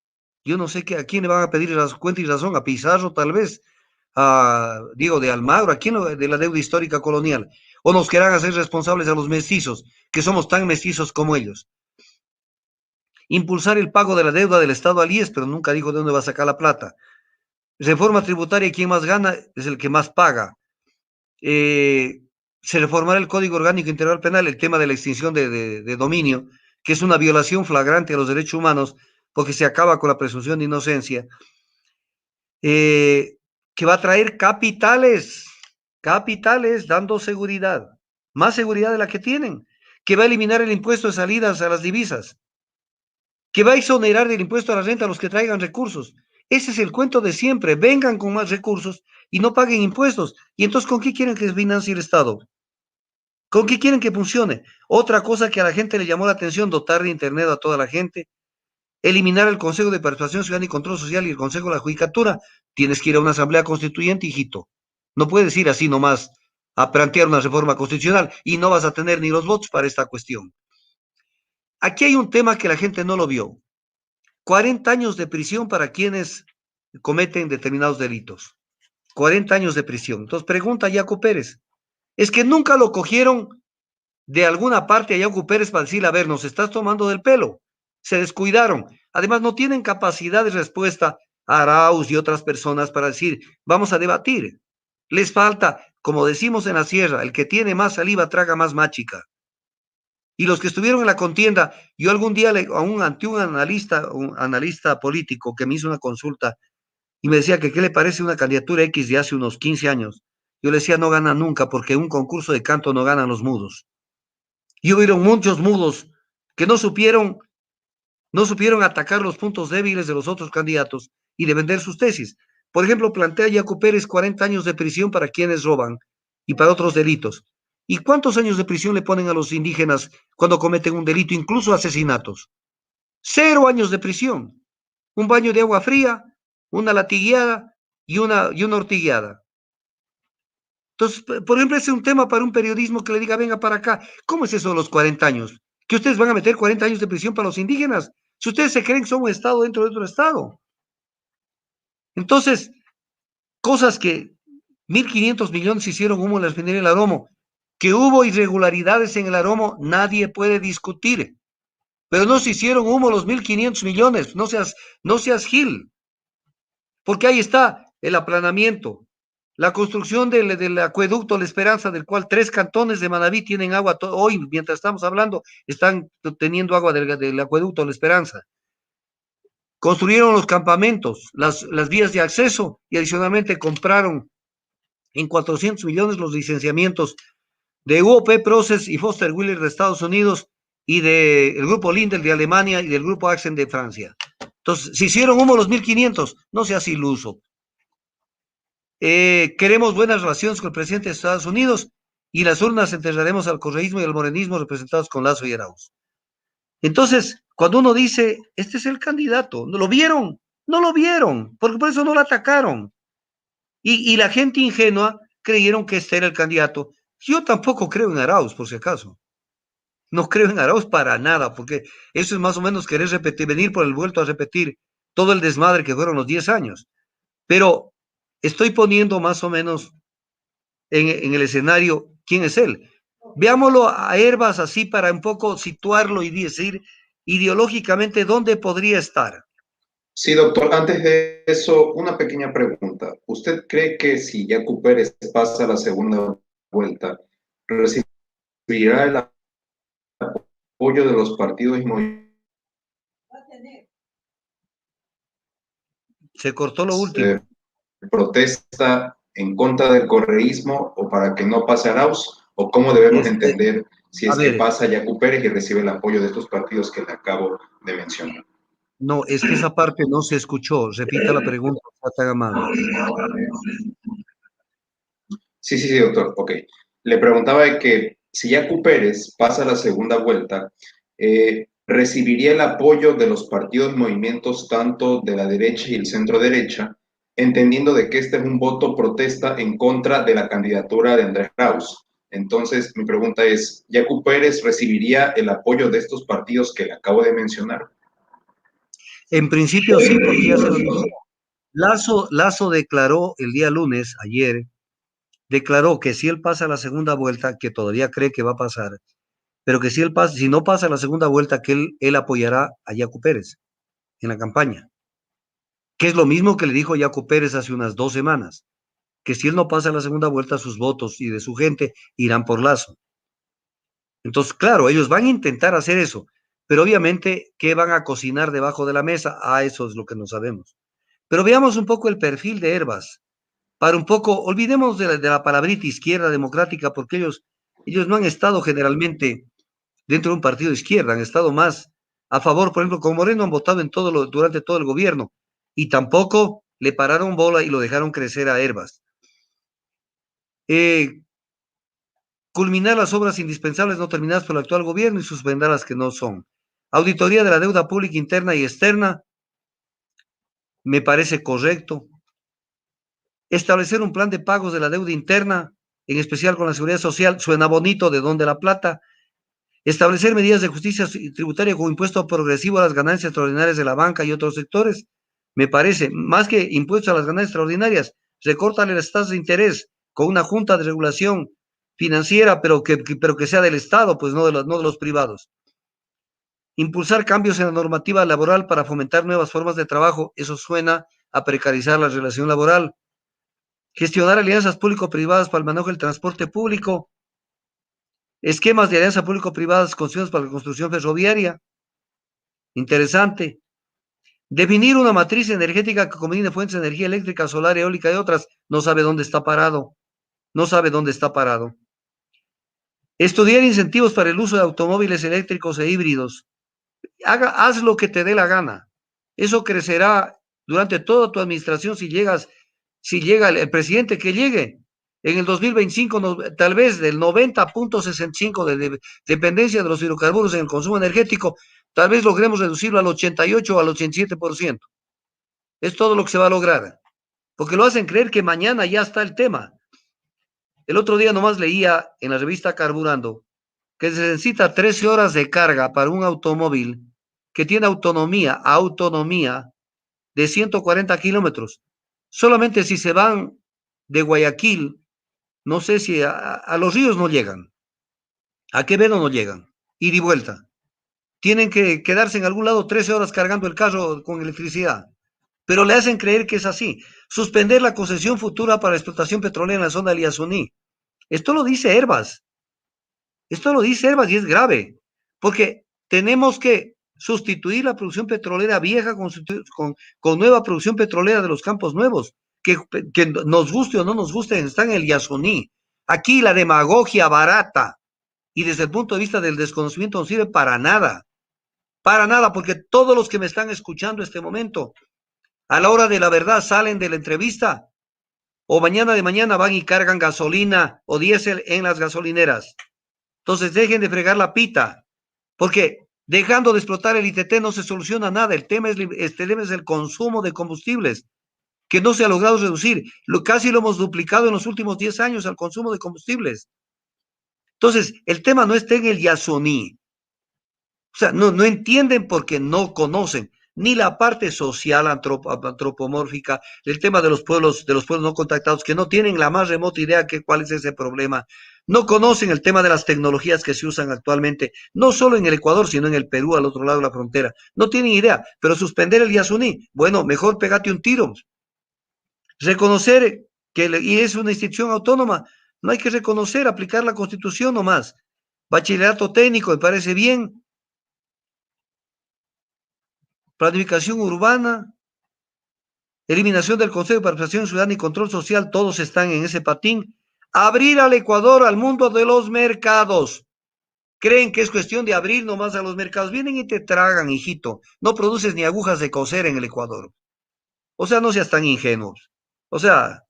Yo no sé a quién le van a pedir cuenta y razón, a Pizarro tal vez, digo, de Almagro, aquí de la deuda histórica colonial, o nos querrán hacer responsables a los mestizos, que somos tan mestizos como ellos. Impulsar el pago de la deuda del Estado al IES, pero nunca dijo de dónde va a sacar la plata. Reforma tributaria, quien más gana es el que más paga. Se reformará el Código Orgánico Integral Penal, el tema de la extinción de dominio, que es una violación flagrante a los derechos humanos, porque se acaba con la presunción de inocencia, que va a traer capitales, dando seguridad, más seguridad de la que tienen, que va a eliminar el impuesto de salidas a las divisas, que va a exonerar del impuesto a la renta a los que traigan recursos. Ese es el cuento de siempre, vengan con más recursos y no paguen impuestos. ¿Y entonces con qué quieren que financie el Estado? ¿Con qué quieren que funcione? Otra cosa que a la gente le llamó la atención, dotar de internet a toda la gente, eliminar el Consejo de Participación Ciudadana y Control Social y el Consejo de la Judicatura. Tienes que ir a una asamblea constituyente, hijito. No puedes ir así nomás a plantear una reforma constitucional y no vas a tener ni los votos para esta cuestión. Aquí hay un tema que la gente no lo vio. 40 años de prisión para quienes cometen determinados delitos. 40 años de prisión. Entonces pregunta a Yaco Pérez, es que nunca lo cogieron de alguna parte a Yaco Pérez para decirle, a ver, nos estás tomando del pelo. Se descuidaron. Además, no tienen capacidad de respuesta a Arauz y otras personas para decir, vamos a debatir. Les falta, como decimos en la sierra, el que tiene más saliva traga más máchica. Y los que estuvieron en la contienda, yo algún día ante un analista político que me hizo una consulta y me decía que qué le parece una candidatura X de hace unos 15 años. Yo le decía, no gana nunca, porque un concurso de canto no ganan los mudos. Y hubieron muchos mudos que no supieron atacar los puntos débiles de los otros candidatos y de vender sus tesis. Por ejemplo, plantea Yaco Pérez 40 años de prisión para quienes roban y para otros delitos. ¿Y cuántos años de prisión le ponen a los indígenas cuando cometen un delito, incluso asesinatos? 0 años de prisión. Un baño de agua fría, una latigueada y una ortigueada. Entonces, por ejemplo, ese es un tema para un periodismo que le diga, venga para acá. ¿Cómo es eso de los 40 años? ¿Que ustedes van a meter 40 años de prisión para los indígenas? Si ustedes se creen que son un Estado dentro de otro Estado. Entonces, cosas que 1.500 millones hicieron humo en la refinería del Aromo, que hubo irregularidades en el Aromo, nadie puede discutir. Pero no se hicieron humo los 1.500 millones, no seas gil. Porque ahí está el aplanamiento, la construcción del acueducto La Esperanza, del cual 3 cantones de Manabí tienen agua. Hoy, mientras estamos hablando, están teniendo agua del acueducto La Esperanza. Construyeron los campamentos, las vías de acceso y adicionalmente compraron en 400 millones los licenciamientos de UOP Process y Foster Wheeler de Estados Unidos y del grupo Lindel de Alemania y del grupo Axen de Francia. Entonces, se hicieron humo los 1.500, no seas iluso. Queremos buenas relaciones con el presidente de Estados Unidos y las urnas enterraremos al correísmo y al morenismo representados con Lazo y Arauz. Entonces, cuando uno dice, este es el candidato, ¿no lo vieron? No lo vieron, porque por eso no lo atacaron. Y la gente ingenua creyeron que este era el candidato. Yo tampoco creo en Arauz, por si acaso. No creo en Arauz para nada, porque eso es más o menos querer repetir, venir por el vuelto a repetir todo el desmadre que fueron los 10 años. Pero estoy poniendo más o menos en el escenario quién es él. Veámoslo a Herbas así para un poco situarlo y decir ideológicamente dónde podría estar. Sí, doctor. Antes de eso, una pequeña pregunta. ¿Usted cree que si Yaco Pérez pasa a la segunda vuelta, recibirá el apoyo de los partidos y movimientos? Se cortó lo último. ¿Protesta en contra del correísmo o para que no pase Arauz? ¿O cómo debemos entender si es que pasa Yaco Pérez y recibe el apoyo de estos partidos que le acabo de mencionar? No, es que esa parte no se escuchó. Repita la pregunta, tan amable. Sí, doctor. Ok. Le preguntaba de que si Yaco Pérez pasa a la segunda vuelta, recibiría el apoyo de los partidos y movimientos tanto de la derecha y el centro derecha, entendiendo de que este es un voto protesta en contra de la candidatura de Andrés Arauz. Entonces, mi pregunta es, ¿Yaco Pérez recibiría el apoyo de estos partidos que le acabo de mencionar? En principio sí, porque ya se lo dijo. Lazo declaró el día lunes, ayer, declaró que si él pasa la segunda vuelta, que todavía cree que va a pasar, pero que si él pasa, si no pasa la segunda vuelta, que él apoyará a Yacu Pérez en la campaña, que es lo mismo que le dijo Yacu Pérez hace unas 2 semanas, que si él no pasa la segunda vuelta, sus votos y de su gente irán por Lazo. Entonces, claro, ellos van a intentar hacer eso, pero obviamente, ¿qué van a cocinar debajo de la mesa? Ah, eso es lo que no sabemos. Pero veamos un poco el perfil de Herbas, para un poco, olvidemos de la palabrita izquierda democrática, porque ellos no han estado generalmente dentro de un partido de izquierda, han estado más a favor, por ejemplo, con Moreno han votado durante todo el gobierno, y tampoco le pararon bola y lo dejaron crecer a Herbas. Culminar las obras indispensables no terminadas por el actual gobierno y suspender las que no son. Auditoría de la deuda pública interna y externa, me parece correcto. Establecer un plan de pagos de la deuda interna, en especial con la seguridad social, suena bonito, ¿de dónde la plata? Establecer medidas de justicia tributaria con impuesto progresivo a las ganancias extraordinarias de la banca y otros sectores, me parece, más que impuestos a las ganancias extraordinarias, recórtale las tasas de interés con una junta de regulación financiera, pero que sea del Estado, pues no de los privados. Impulsar cambios en la normativa laboral para fomentar nuevas formas de trabajo, eso suena a precarizar la relación laboral. Gestionar alianzas público-privadas para el manejo del transporte público, esquemas de alianza público-privadas construidos para la construcción ferroviaria, interesante. Definir una matriz energética que combine fuentes de energía eléctrica, solar, eólica y otras, no sabe dónde está parado, no sabe dónde está parado. Estudiar incentivos para el uso de automóviles eléctricos e híbridos. Haz lo que te dé la gana. Eso crecerá durante toda tu administración si llega el presidente que llegue. En el 2025, tal vez del 90.65 de dependencia de los hidrocarburos en el consumo energético, tal vez logremos reducirlo al 88 o al 87%. Es todo lo que se va a lograr, porque lo hacen creer que mañana ya está el tema. El otro día nomás leía en la revista Carburando que se necesita 13 horas de carga para un automóvil que tiene autonomía de 140 kilómetros. Solamente si se van de Guayaquil, no sé si a Los Ríos no llegan, a Quevedo no llegan, ida y vuelta. Tienen que quedarse en algún lado 13 horas cargando el carro con electricidad. Pero le hacen creer que es así. Suspender la concesión futura para la explotación petrolera en la zona del Yasuní. Esto lo dice Herbas. Esto lo dice Herbas y es grave, porque tenemos que sustituir la producción petrolera vieja con nueva producción petrolera de los campos nuevos, que nos guste o no nos guste, están en el Yasuní. Aquí la demagogia barata y desde el punto de vista del desconocimiento no sirve para nada, porque todos los que me están escuchando en este momento, a la hora de la verdad salen de la entrevista o mañana de mañana van y cargan gasolina o diésel en las gasolineras. Entonces dejen de fregar la pita, porque dejando de explotar el ITT no se soluciona nada. El tema es el consumo de combustibles, que no se ha logrado reducir. Casi lo hemos duplicado en los últimos 10 años al consumo de combustibles. Entonces, el tema no está en el Yasuní. O sea, no entienden porque no conocen ni la parte social antropomórfica, el tema de los pueblos no contactados, que no tienen la más remota idea de cuál es ese problema. No conocen el tema de las tecnologías que se usan actualmente, no solo en el Ecuador, sino en el Perú, al otro lado de la frontera. No tienen idea, pero suspender el Yasuní, bueno, mejor pégate un tiro. Reconocer y es una institución autónoma, no hay que reconocer, aplicar la Constitución nomás. Bachillerato técnico, me parece bien. Planificación urbana, eliminación del Consejo de Participación Ciudadana y Control Social, todos están en ese patín. Abrir al Ecuador al mundo de los mercados. Creen que es cuestión de abrir nomás a los mercados. Vienen y te tragan, hijito. No produces ni agujas de coser en el Ecuador. O sea, no seas tan ingenuos. O sea,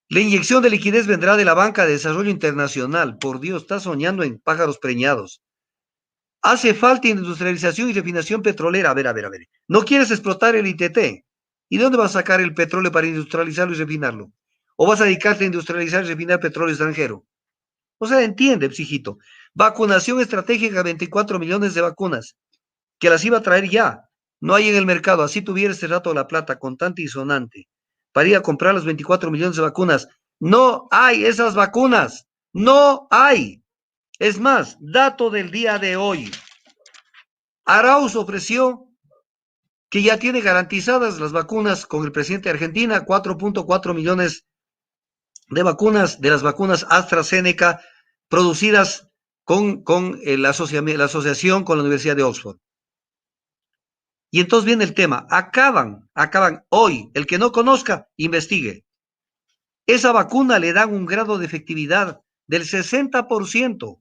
la inyección de liquidez vendrá de la Banca de Desarrollo Internacional. Por Dios, estás soñando en pájaros preñados. Hace falta industrialización y refinación petrolera. A ver. ¿No quieres explotar el ITT? ¿Y de dónde vas a sacar el petróleo para industrializarlo y refinarlo? ¿O vas a dedicarte a industrializar y refinar petróleo extranjero? O sea, entiende, hijito. Vacunación estratégica, 24 millones de vacunas, que las iba a traer ya. No hay en el mercado. Así tuviera este rato la plata contante y sonante para ir a comprar los 24 millones de vacunas. No hay esas vacunas. No hay. Es más, dato del día de hoy. Arauz ofreció que ya tiene garantizadas las vacunas con el presidente de Argentina, 4.4 millones de vacunas, de las vacunas AstraZeneca producidas con la asociación con la Universidad de Oxford. Y entonces viene el tema, acaban hoy, el que no conozca, investigue. Esa vacuna le dan un grado de efectividad del 60%.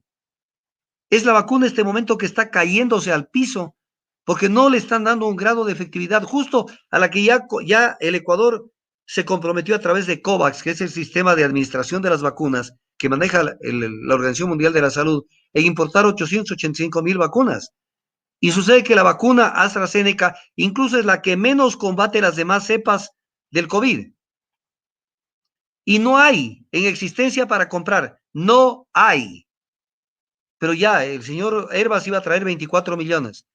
Es la vacuna en este momento que está cayéndose al piso porque no le están dando un grado de efectividad justo a la que ya el Ecuador se comprometió a través de COVAX, que es el sistema de administración de las vacunas que maneja la Organización Mundial de la Salud, en importar 885,000 vacunas. Y sucede que la vacuna AstraZeneca incluso es la que menos combate las demás cepas del COVID. Y no hay en existencia para comprar, no hay. Pero ya el señor Herbas iba a traer 24 millones.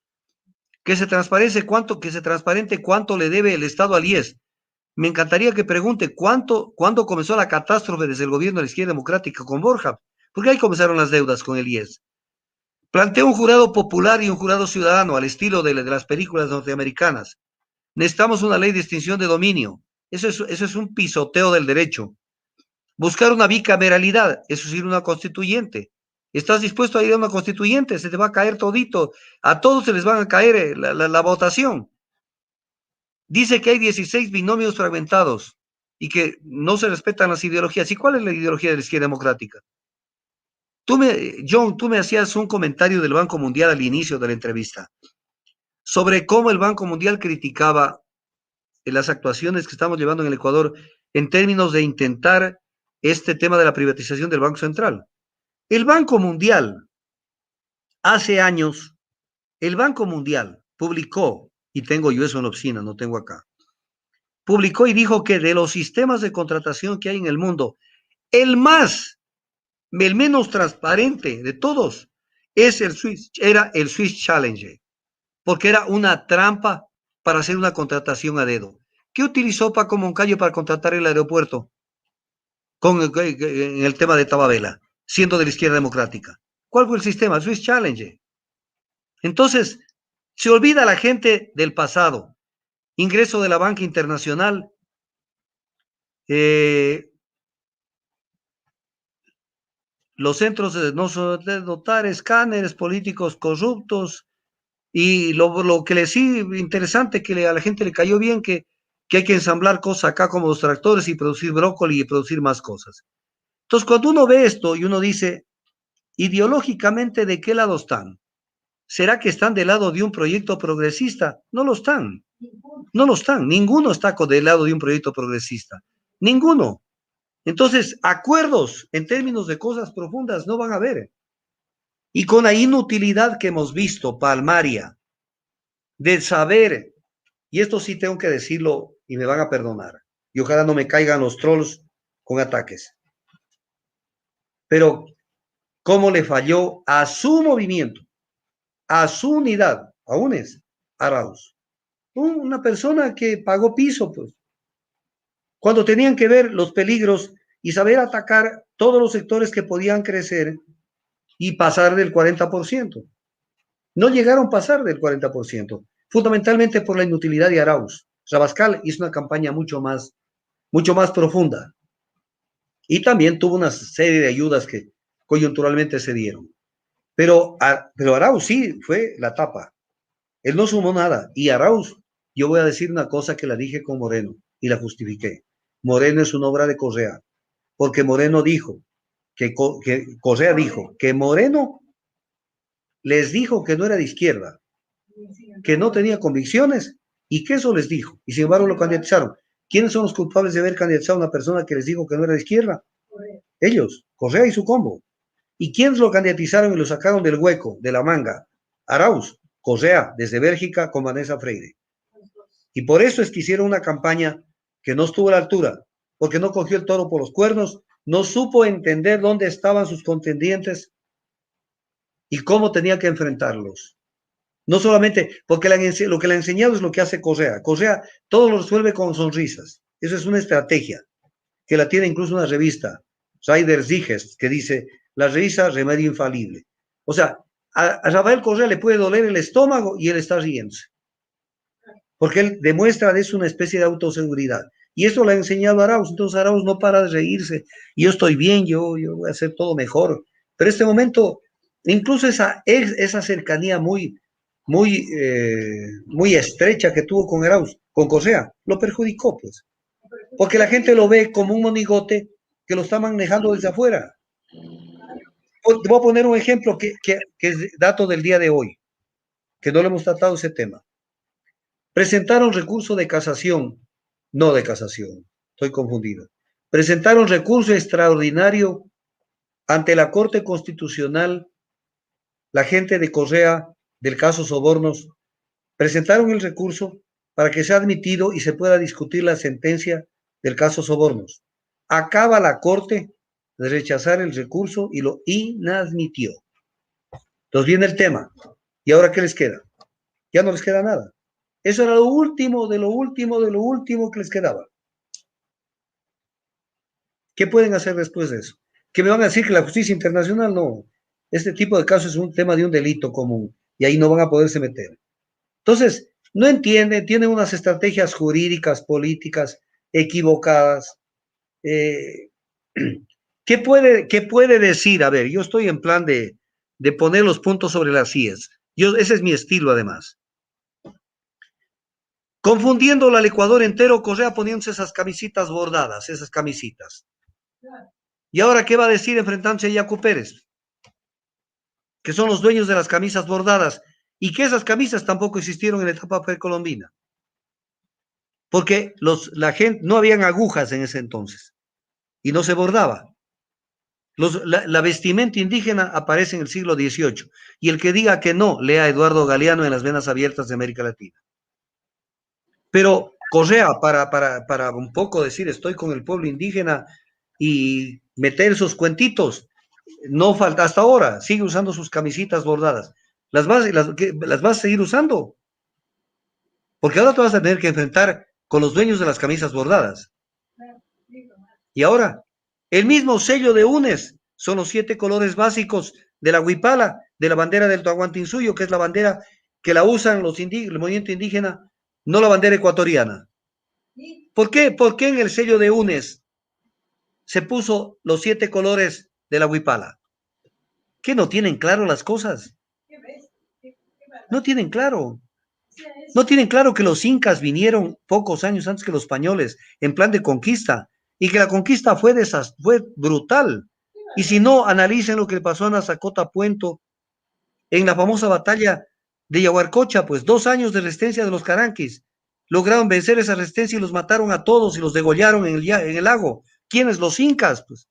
Que se transparente cuánto le debe el Estado al IES. Me encantaría que pregunte cuándo comenzó la catástrofe desde el gobierno de la izquierda democrática con Borja, porque ahí comenzaron las deudas con el IES. Plantea un jurado popular y un jurado ciudadano al estilo de las películas norteamericanas. Necesitamos una ley de extinción de dominio. Eso es un pisoteo del derecho. Buscar una bicameralidad, eso es ir a una constituyente. ¿Estás dispuesto a ir a una constituyente? Se te va a caer todito. A todos se les van a caer la votación. Dice que hay 16 binomios fragmentados y que no se respetan las ideologías. ¿Y cuál es la ideología de la izquierda democrática? John, tú me hacías un comentario del Banco Mundial al inicio de la entrevista sobre cómo el Banco Mundial criticaba las actuaciones que estamos llevando en el Ecuador en términos de intentar este tema de la privatización del Banco Central. El Banco Mundial, hace años, el Banco Mundial publicó, y tengo yo eso en la oficina, no tengo acá, publicó y dijo que de los sistemas de contratación que hay en el mundo, el menos transparente de todos era el Swiss Challenge, porque era una trampa para hacer una contratación a dedo. ¿Qué utilizó Paco Moncayo para contratar el aeropuerto en el tema de Tababela, siendo de la izquierda democrática? ¿Cuál fue el sistema? El Swiss Challenge. Entonces, se olvida la gente del pasado. Ingreso de la banca internacional, los centros de notar escáneres, políticos corruptos, y lo que le sí interesante, que a la gente le cayó bien, que hay que ensamblar cosas acá como los tractores y producir brócoli y producir más cosas. Entonces, cuando uno ve esto y uno dice, ideológicamente, ¿de qué lado están? ¿Será que están del lado de un proyecto progresista? No lo están. No lo están. Ninguno está del lado de un proyecto progresista. Ninguno. Entonces, acuerdos en términos de cosas profundas no van a haber. Y con la inutilidad que hemos visto, palmaria, de saber, y esto sí tengo que decirlo y me van a perdonar, y ojalá no me caigan los trolls con ataques, pero cómo le falló a su movimiento, a su unidad, aún es Arauz, una persona que pagó piso, pues, cuando tenían que ver los peligros y saber atacar todos los sectores que podían crecer y pasar del 40%. No llegaron a pasar del 40%, fundamentalmente por la inutilidad de Arauz. Rabascal hizo una campaña mucho más profunda y también tuvo una serie de ayudas que coyunturalmente se dieron. Pero Arauz sí fue la tapa. Él no sumó nada. Y Arauz, yo voy a decir una cosa que la dije con Moreno y la justifiqué. Moreno es una obra de Correa, porque Moreno dijo que Correa dijo que Moreno les dijo que no era de izquierda, que no tenía convicciones y que eso les dijo. Y sin embargo lo candidatizaron. ¿Quiénes son los culpables de haber candidatizado a una persona que les dijo que no era de izquierda? Ellos, Correa y su combo. ¿Y quiénes lo candidatizaron y lo sacaron del hueco, de la manga? Arauz, Correa, desde Bélgica con Vanessa Freire. Y por eso es que hicieron una campaña que no estuvo a la altura, porque no cogió el toro por los cuernos, no supo entender dónde estaban sus contendientes y cómo tenía que enfrentarlos. No solamente, porque lo que le ha enseñado es lo que hace Correa. Correa todo lo resuelve con sonrisas. Eso es una estrategia que la tiene incluso una revista, Ryder Digest, que dice, la risa, remedio infalible. O sea, a Rafael Correa le puede doler el estómago y él está riéndose. Porque él demuestra de eso una especie de autoseguridad. Y eso le ha enseñado a Arauz. Entonces Arauz no para de reírse. Yo estoy bien, yo voy a hacer todo mejor. Pero este momento, incluso esa cercanía muy estrecha que tuvo con Arauz, con Correa, lo perjudicó, pues. Porque la gente lo ve como un monigote que lo está manejando desde afuera. Te voy a poner un ejemplo que es dato del día de hoy, que no le hemos tratado ese tema. Presentaron recurso de casación, no de casación, estoy confundido. Presentaron recurso extraordinario ante la Corte Constitucional, la gente de Correa, del caso Sobornos, presentaron el recurso para que sea admitido y se pueda discutir la sentencia del caso Sobornos. Acaba la Corte de rechazar el recurso y lo inadmitió. Entonces viene el tema. ¿Y ahora qué les queda? Ya no les queda nada. Eso era lo último, de lo último, de lo último que les quedaba. ¿Qué pueden hacer después de eso? ¿Que me van a decir que la justicia internacional? No. Este tipo de casos es un tema de un delito común y ahí no van a poderse meter. Entonces, no entienden, tienen unas estrategias jurídicas, políticas equivocadas. ¿Qué puede decir? A ver, yo estoy en plan de poner los puntos sobre las IES. Ese es mi estilo, además. Confundiéndolo al Ecuador entero, Correa poniéndose esas camisitas bordadas, esas camisitas. ¿Y ahora qué va a decir enfrentándose a Yacu Pérez? Que son los dueños de las camisas bordadas y que esas camisas tampoco existieron en la etapa precolombina. Porque la gente, no habían agujas en ese entonces y no se bordaba. La vestimenta indígena aparece en el siglo XVIII y el que diga que no, lea a Eduardo Galeano en Las Venas Abiertas de América Latina. Pero Correa, para un poco decir estoy con el pueblo indígena y meter esos cuentitos, no falta hasta ahora, sigue usando sus camisitas bordadas. ¿Las vas a seguir usando? Porque ahora te vas a tener que enfrentar con los dueños de las camisas bordadas. Y ahora, el mismo sello de UNES son los 7 colores básicos de la huipala, de la bandera del Tahuantinsuyo, que es la bandera que la usan el movimiento indígena, no la bandera ecuatoriana. ¿Por qué? ¿Por qué en el sello de UNES se puso los 7 colores de la huipala? ¿Qué no tienen claro las cosas? No tienen claro. No tienen claro que los incas vinieron pocos años antes que los españoles en plan de conquista y que la conquista fue brutal. Y si no, analicen lo que le pasó a Nazacota Puento en la famosa batalla de Yaguarcocha, pues 2 años de resistencia de los caranquis. Lograron vencer esa resistencia y los mataron a todos y los degollaron en el lago. ¿Quiénes? Los incas, pues.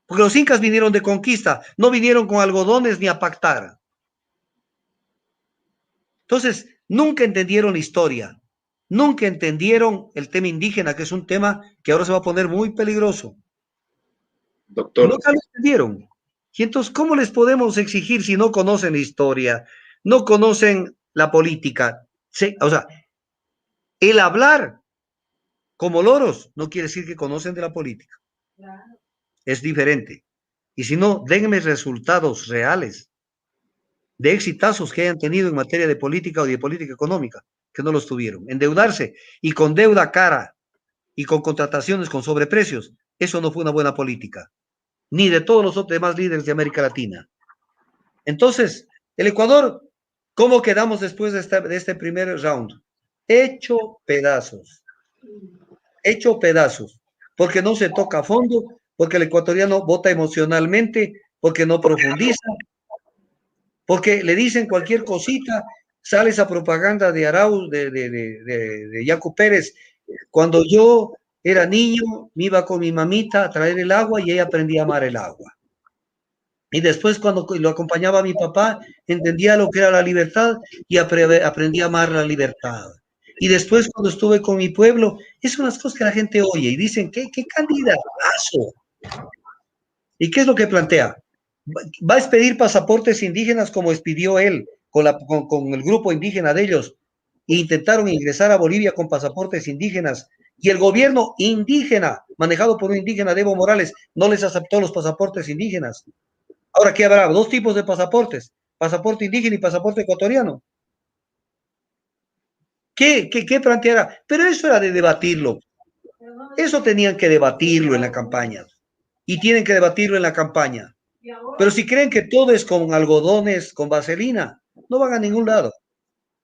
Porque los incas vinieron de conquista, no vinieron con algodones ni a pactar. Entonces, nunca entendieron la historia, nunca entendieron el tema indígena, que es un tema que ahora se va a poner muy peligroso. Doctor. Nunca lo entendieron. Y entonces, ¿cómo les podemos exigir si no conocen la historia, no conocen la política? O sea, el hablar como loros no quiere decir que conocen de la política. Claro. Es diferente. Y si no, denme resultados reales de exitazos que hayan tenido en materia de política o de política económica, que no los tuvieron. Endeudarse y con deuda cara y con contrataciones con sobreprecios, eso no fue una buena política, ni de todos los demás líderes de América Latina. Entonces, el Ecuador, ¿cómo quedamos después de este primer round? Hecho pedazos, porque no se toca a fondo, porque el ecuatoriano vota emocionalmente, porque no profundiza, porque le dicen cualquier cosita, sale esa propaganda de Arauz, de Yacu Pérez. Cuando yo era niño, me iba con mi mamita a traer el agua y ella aprendía a amar el agua. Y después cuando lo acompañaba a mi papá, entendía lo que era la libertad y aprendí a amar la libertad. Y después cuando estuve con mi pueblo, es unas cosas que la gente oye y dicen, ¿qué candidatazo? ¿Y qué es lo que plantea? Va a expedir pasaportes indígenas como expidió él, con el grupo indígena de ellos, e intentaron ingresar a Bolivia con pasaportes indígenas, y el gobierno indígena, manejado por un indígena, Evo Morales, no les aceptó los pasaportes indígenas. Ahora, ¿qué habrá? Dos tipos de pasaportes, pasaporte indígena y pasaporte ecuatoriano. ¿Qué planteará? Pero eso era de debatirlo. Eso tenían que debatirlo en la campaña. Y tienen que debatirlo en la campaña. Pero si creen que todo es con algodones, con vaselina, no van a ningún lado.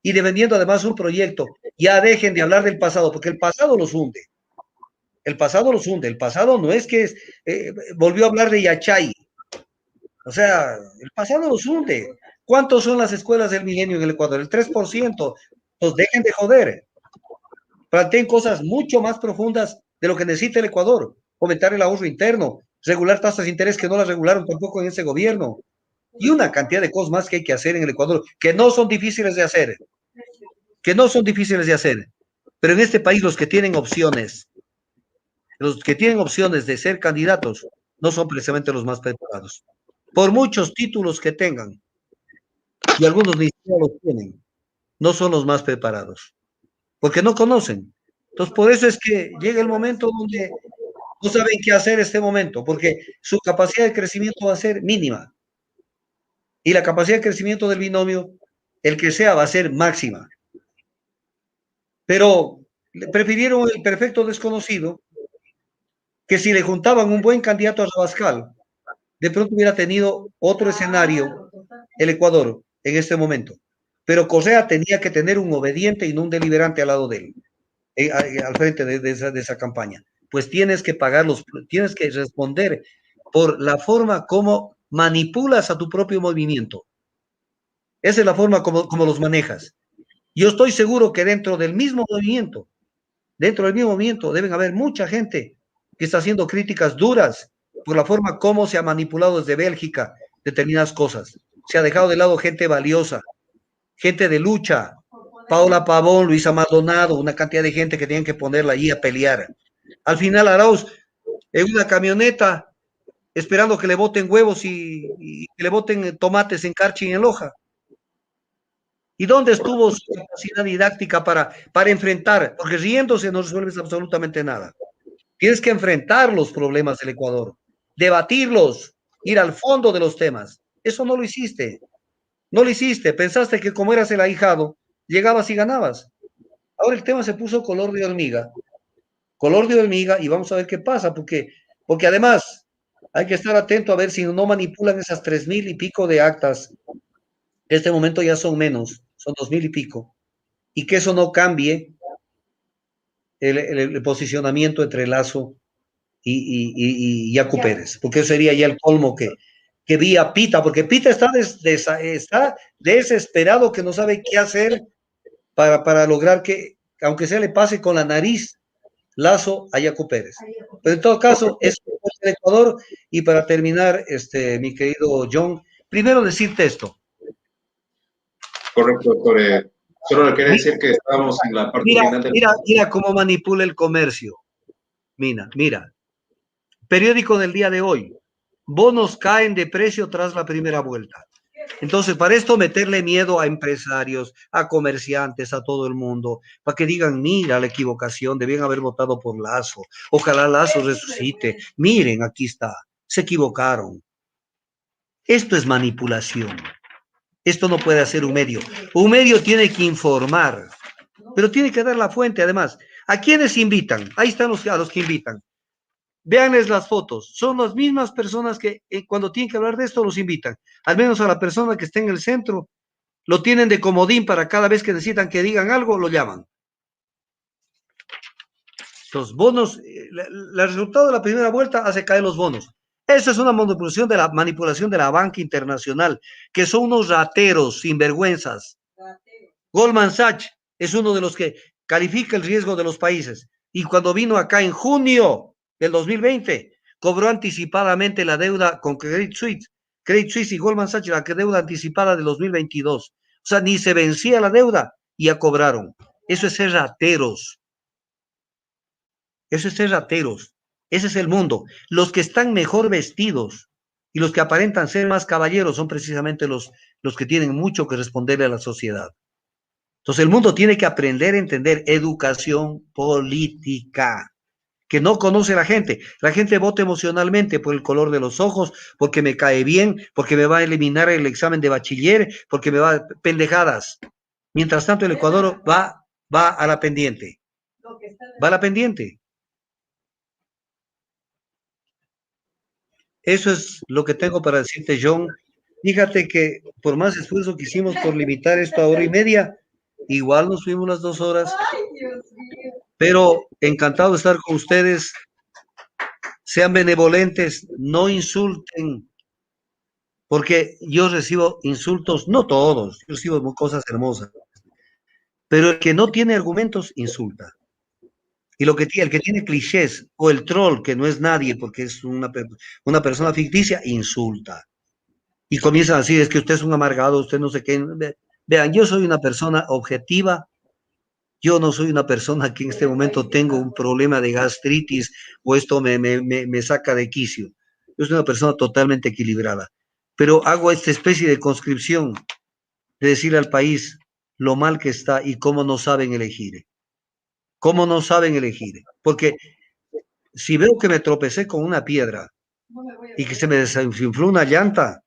Y defendiendo además un proyecto, ya dejen de hablar del pasado, porque el pasado los hunde. El pasado los hunde. El pasado no es que volvió a hablar de Yachay. O sea, el pasado los hunde. ¿Cuántos son las escuelas del milenio en el Ecuador? El 3%. Pues dejen de joder. Planteen cosas mucho más profundas de lo que necesita el Ecuador. Fomentar el ahorro interno, regular tasas de interés que no las regularon tampoco en ese gobierno. Y una cantidad de cosas más que hay que hacer en el Ecuador, que no son difíciles de hacer. Que no son difíciles de hacer. Pero en este país los que tienen opciones de ser candidatos, no son precisamente los más preparados. Por muchos títulos que tengan, y algunos ni siquiera los tienen, no son los más preparados, porque no conocen. Entonces, por eso es que llega el momento donde no saben qué hacer este momento, porque su capacidad de crecimiento va a ser mínima. Y la capacidad de crecimiento del binomio, el que sea, va a ser máxima. Pero prefirieron el perfecto desconocido, que si le juntaban un buen candidato a Rabascal, de pronto hubiera tenido otro escenario el Ecuador en este momento. Pero Correa tenía que tener un obediente y no un deliberante al lado de él, al frente de esa campaña. Pues tienes que tienes que responder por la forma como manipulas a tu propio movimiento. Esa es la forma como los manejas. Yo estoy seguro que dentro del mismo movimiento, deben haber mucha gente que está haciendo críticas duras por la forma como se ha manipulado desde Bélgica determinadas cosas. Se ha dejado de lado gente valiosa, gente de lucha, Paola Pavón, Luisa Maldonado, una cantidad de gente que tienen que ponerla allí a pelear. Al final, Arauz, en una camioneta, esperando que le boten huevos y que le boten tomates en Carchi y en Loja. ¿Y dónde estuvo su capacidad didáctica para enfrentar? Porque riéndose no resuelves absolutamente nada. Tienes que enfrentar los problemas del Ecuador, debatirlos, ir al fondo de los temas. Eso no lo hiciste. No lo hiciste. Pensaste que como eras el ahijado, llegabas y ganabas. Ahora el tema se puso color de hormiga, y vamos a ver qué pasa, porque además hay que estar atento a ver si no manipulan esas 3,000 y pico de actas, que en este momento ya son menos, son 2,000 y pico, y que eso no cambie el posicionamiento entre Lazo y Yacu Pérez, porque eso sería ya el colmo que vía Pita, porque Pita está desesperado, que no sabe qué hacer para lograr que, aunque sea le pase con la nariz, Lazo a Yacu Pérez. Pero en todo caso, es el Ecuador. Y para terminar, mi querido John, primero decirte esto. Correcto, doctor. Solo le quería decir que estábamos en la parte final del... Mira cómo manipula el comercio. Mira. Periódico del día de hoy. Bonos caen de precio tras la primera vuelta. Entonces, para esto meterle miedo a empresarios, a comerciantes, a todo el mundo, para que digan, mira la equivocación, debían haber votado por Lazo, ojalá Lazo resucite, miren, aquí está, se equivocaron. Esto es manipulación. Esto no puede hacer un medio. Un medio tiene que informar, pero tiene que dar la fuente además. ¿A quiénes invitan? Ahí están a los que invitan. Véanles las fotos. Son las mismas personas que cuando tienen que hablar de esto los invitan. Al menos a la persona que está en el centro, lo tienen de comodín para cada vez que necesitan que digan algo, lo llaman. Los bonos, el resultado de la primera vuelta hace caer los bonos. Esa es una manipulación de la banca internacional, que son unos rateros, sinvergüenzas. Goldman Sachs es uno de los que califica el riesgo de los países. Y cuando vino acá en junio del 2020, cobró anticipadamente la deuda con Credit Suisse y Goldman Sachs, la deuda anticipada de 2022. O sea, ni se vencía la deuda y ya cobraron. Eso es ser rateros. Eso es ser rateros. Ese es el mundo. Los que están mejor vestidos Y los que aparentan ser más caballeros son precisamente los que tienen mucho que responderle a la sociedad. Entonces el mundo tiene que aprender a entender educación política, que no conoce la gente. La gente vota emocionalmente por el color de los ojos, porque me cae bien, porque me va a eliminar el examen de bachiller, porque me va a pendejadas. Mientras tanto el Ecuador va a la pendiente. Va a la pendiente. Eso es lo que tengo para decirte, John. Fíjate que por más esfuerzo que hicimos por limitar esto a hora y media, igual nos fuimos las 2 horas. Pero encantado de estar con ustedes. Sean benevolentes, no insulten, porque yo recibo insultos, no todos, yo recibo cosas hermosas, pero el que no tiene argumentos, insulta. Y el que tiene clichés, o el troll, que no es nadie, porque es una persona ficticia, insulta. Y comienzan así, es que usted es un amargado, usted no sé qué. Vean, yo soy una persona objetiva, yo no soy una persona que en este momento tengo un problema de gastritis o esto me saca de quicio. Yo soy una persona totalmente equilibrada, pero hago esta especie de conscripción de decirle al país lo mal que está y cómo no saben elegir. Cómo no saben elegir. Porque si veo que me tropecé con una piedra y que se me desinfló una llanta,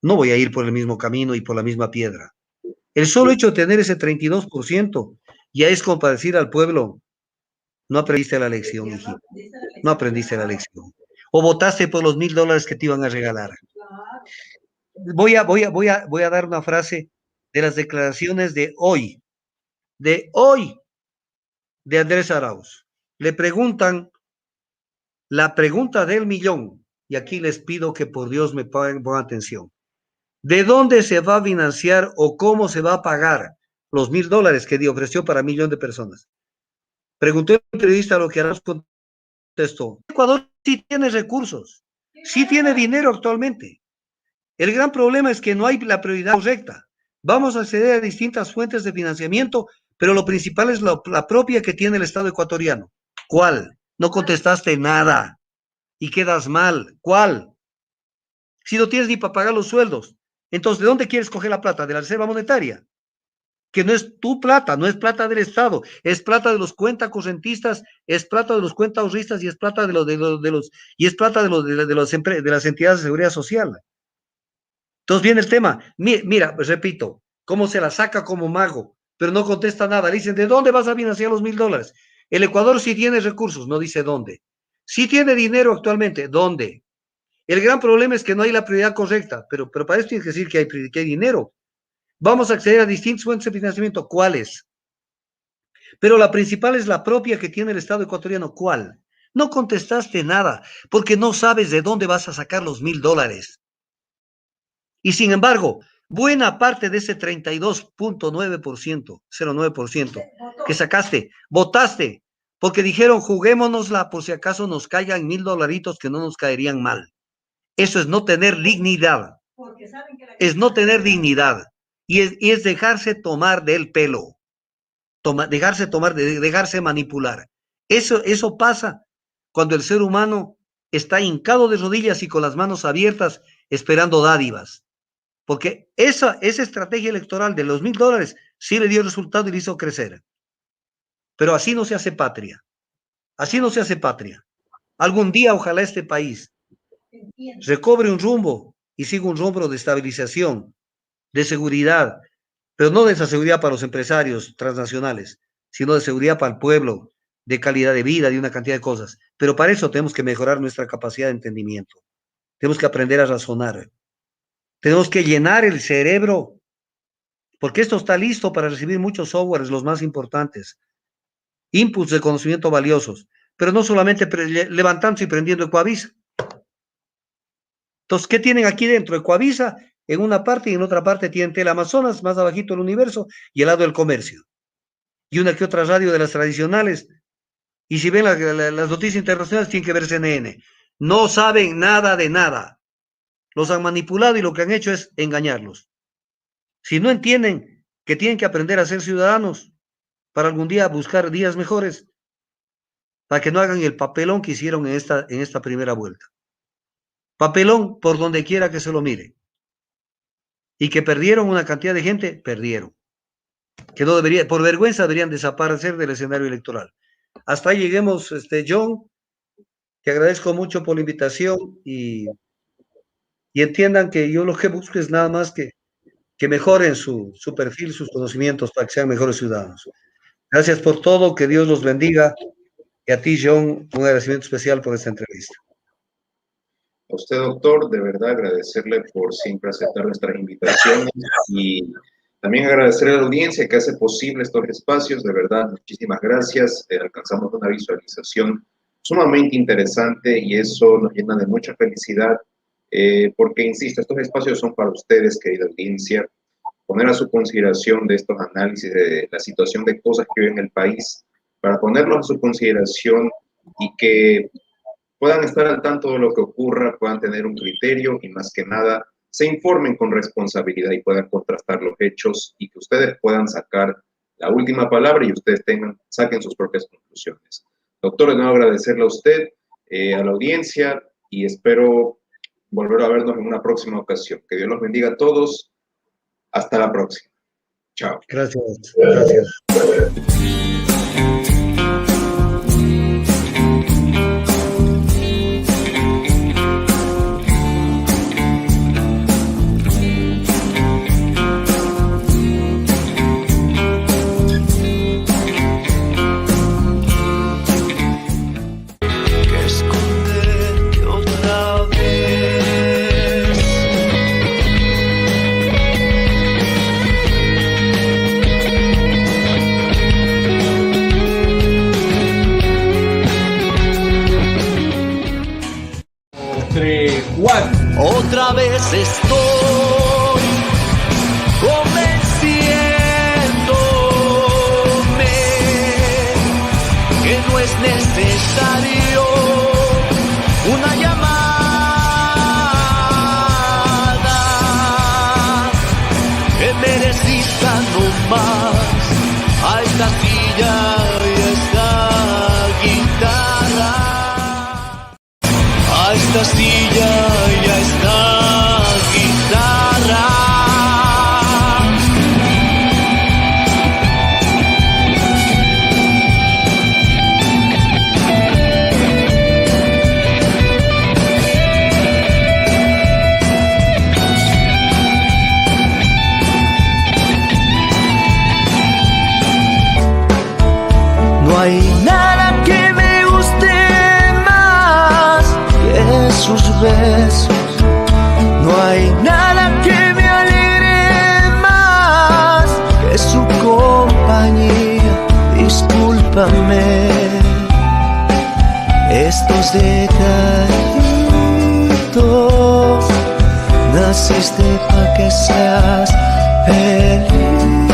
no voy a ir por el mismo camino y por la misma piedra. El solo hecho de tener ese 32% ya es como para decir al pueblo, no aprendiste la lección, hijito. No aprendiste la lección. O votaste por los $1,000 que te iban a regalar. Voy a dar una frase de las declaraciones de hoy, de Andrés Arauz. Le preguntan la pregunta del millón, y aquí les pido que por Dios me pongan atención. ¿De dónde se va a financiar o cómo se va a pagar los $1,000 que ofreció para 1,000,000 de personas? Preguntó el periodista lo que Arauz contestó. Ecuador sí tiene recursos, sí tiene dinero actualmente. El gran problema es que no hay la prioridad correcta. Vamos a acceder a distintas fuentes de financiamiento, pero lo principal es la propia que tiene el Estado ecuatoriano. ¿Cuál? No contestaste nada y quedas mal. ¿Cuál? Si no tienes ni para pagar los sueldos, entonces ¿de dónde quieres coger la plata? ¿De la Reserva Monetaria? Que no es tu plata, no es plata del Estado, es plata de los cuentacorrentistas, es plata de los cuentaahorristas y es plata de las entidades de seguridad social. Entonces viene el tema, mira, pues repito, cómo se la saca como mago, pero no contesta nada. Le dicen, ¿de dónde vas a financiar los $1,000? El Ecuador sí tiene recursos, no dice dónde. Sí tiene dinero actualmente, ¿dónde? El gran problema es que no hay la prioridad correcta, pero para eso tienes que decir que hay dinero. Vamos a acceder a distintas fuentes de financiamiento, ¿cuáles? Pero la principal es la propia que tiene el Estado ecuatoriano, ¿cuál? No contestaste nada, porque no sabes de dónde vas a sacar los $1,000. Y sin embargo, buena parte de ese 32.9%, 0,9% que sacaste, votaste, porque dijeron, juguémonosla por si acaso nos caigan $1,000 que no nos caerían mal. Eso es no tener dignidad. Es no tener dignidad. Y es dejarse tomar del pelo. Dejarse manipular. Eso pasa cuando el ser humano está hincado de rodillas y con las manos abiertas esperando dádivas. Porque esa estrategia electoral de los $1,000 sí le dio resultado y le hizo crecer. Pero así no se hace patria. Así no se hace patria. Algún día, ojalá este país recobre un rumbo y siga un rumbo de estabilización, de seguridad, pero no de esa seguridad para los empresarios transnacionales, sino de seguridad para el pueblo, de calidad de vida, de una cantidad de cosas. Pero para eso tenemos que mejorar nuestra capacidad de entendimiento. Tenemos que aprender a razonar. Tenemos que llenar el cerebro, porque esto está listo para recibir muchos softwares, los más importantes, inputs de conocimiento valiosos, pero no solamente levantándose y prendiendo Ecuavisa. Entonces, ¿qué tienen aquí dentro? Ecuavisa en una parte y en otra parte tienen Teleamazonas, más abajito el Universo y el lado del comercio. Y una que otra radio de las tradicionales. Y si ven las noticias internacionales, tienen que ver CNN. No saben nada de nada. Los han manipulado y lo que han hecho es engañarlos. Si no entienden que tienen que aprender a ser ciudadanos para algún día buscar días mejores, para que no hagan el papelón que hicieron en esta primera vuelta. Papelón por donde quiera que se lo mire. Y que perdieron una cantidad de gente, perdieron. Que no debería, por vergüenza deberían desaparecer del escenario electoral. Hasta ahí lleguemos, John. Te agradezco mucho por la invitación y entiendan que yo lo que busco es nada más que mejoren su perfil, sus conocimientos para que sean mejores ciudadanos. Gracias por todo, que Dios los bendiga. Y a ti, John, un agradecimiento especial por esta entrevista. A usted, doctor, de verdad agradecerle por siempre aceptar nuestras invitaciones y también agradecerle a la audiencia que hace posible estos espacios. De verdad, muchísimas gracias. Alcanzamos una visualización sumamente interesante y eso nos llena de mucha felicidad porque, insisto, estos espacios son para ustedes, querida audiencia. Poner a su consideración de estos análisis de la situación de cosas que vive en el país, para ponerlos a su consideración y que puedan estar al tanto de lo que ocurra, puedan tener un criterio y más que nada se informen con responsabilidad y puedan contrastar los hechos y que ustedes puedan sacar la última palabra y ustedes saquen sus propias conclusiones. Doctor, de nuevo agradecerle a usted, a la audiencia y espero volver a vernos en una próxima ocasión. Que Dios los bendiga a todos. Hasta la próxima. Chao. Gracias. Gracias. Otra vez estoy convenciéndome que no es necesario una llamada, que merecita nomás a esta silla y a esta guitarra, a esta silla y a esta guitarra. No hay nada que me guste más que sus besos. No hay nada que me alegre más que su compañía. Discúlpame estos detallitos. Naciste pa' que seas feliz.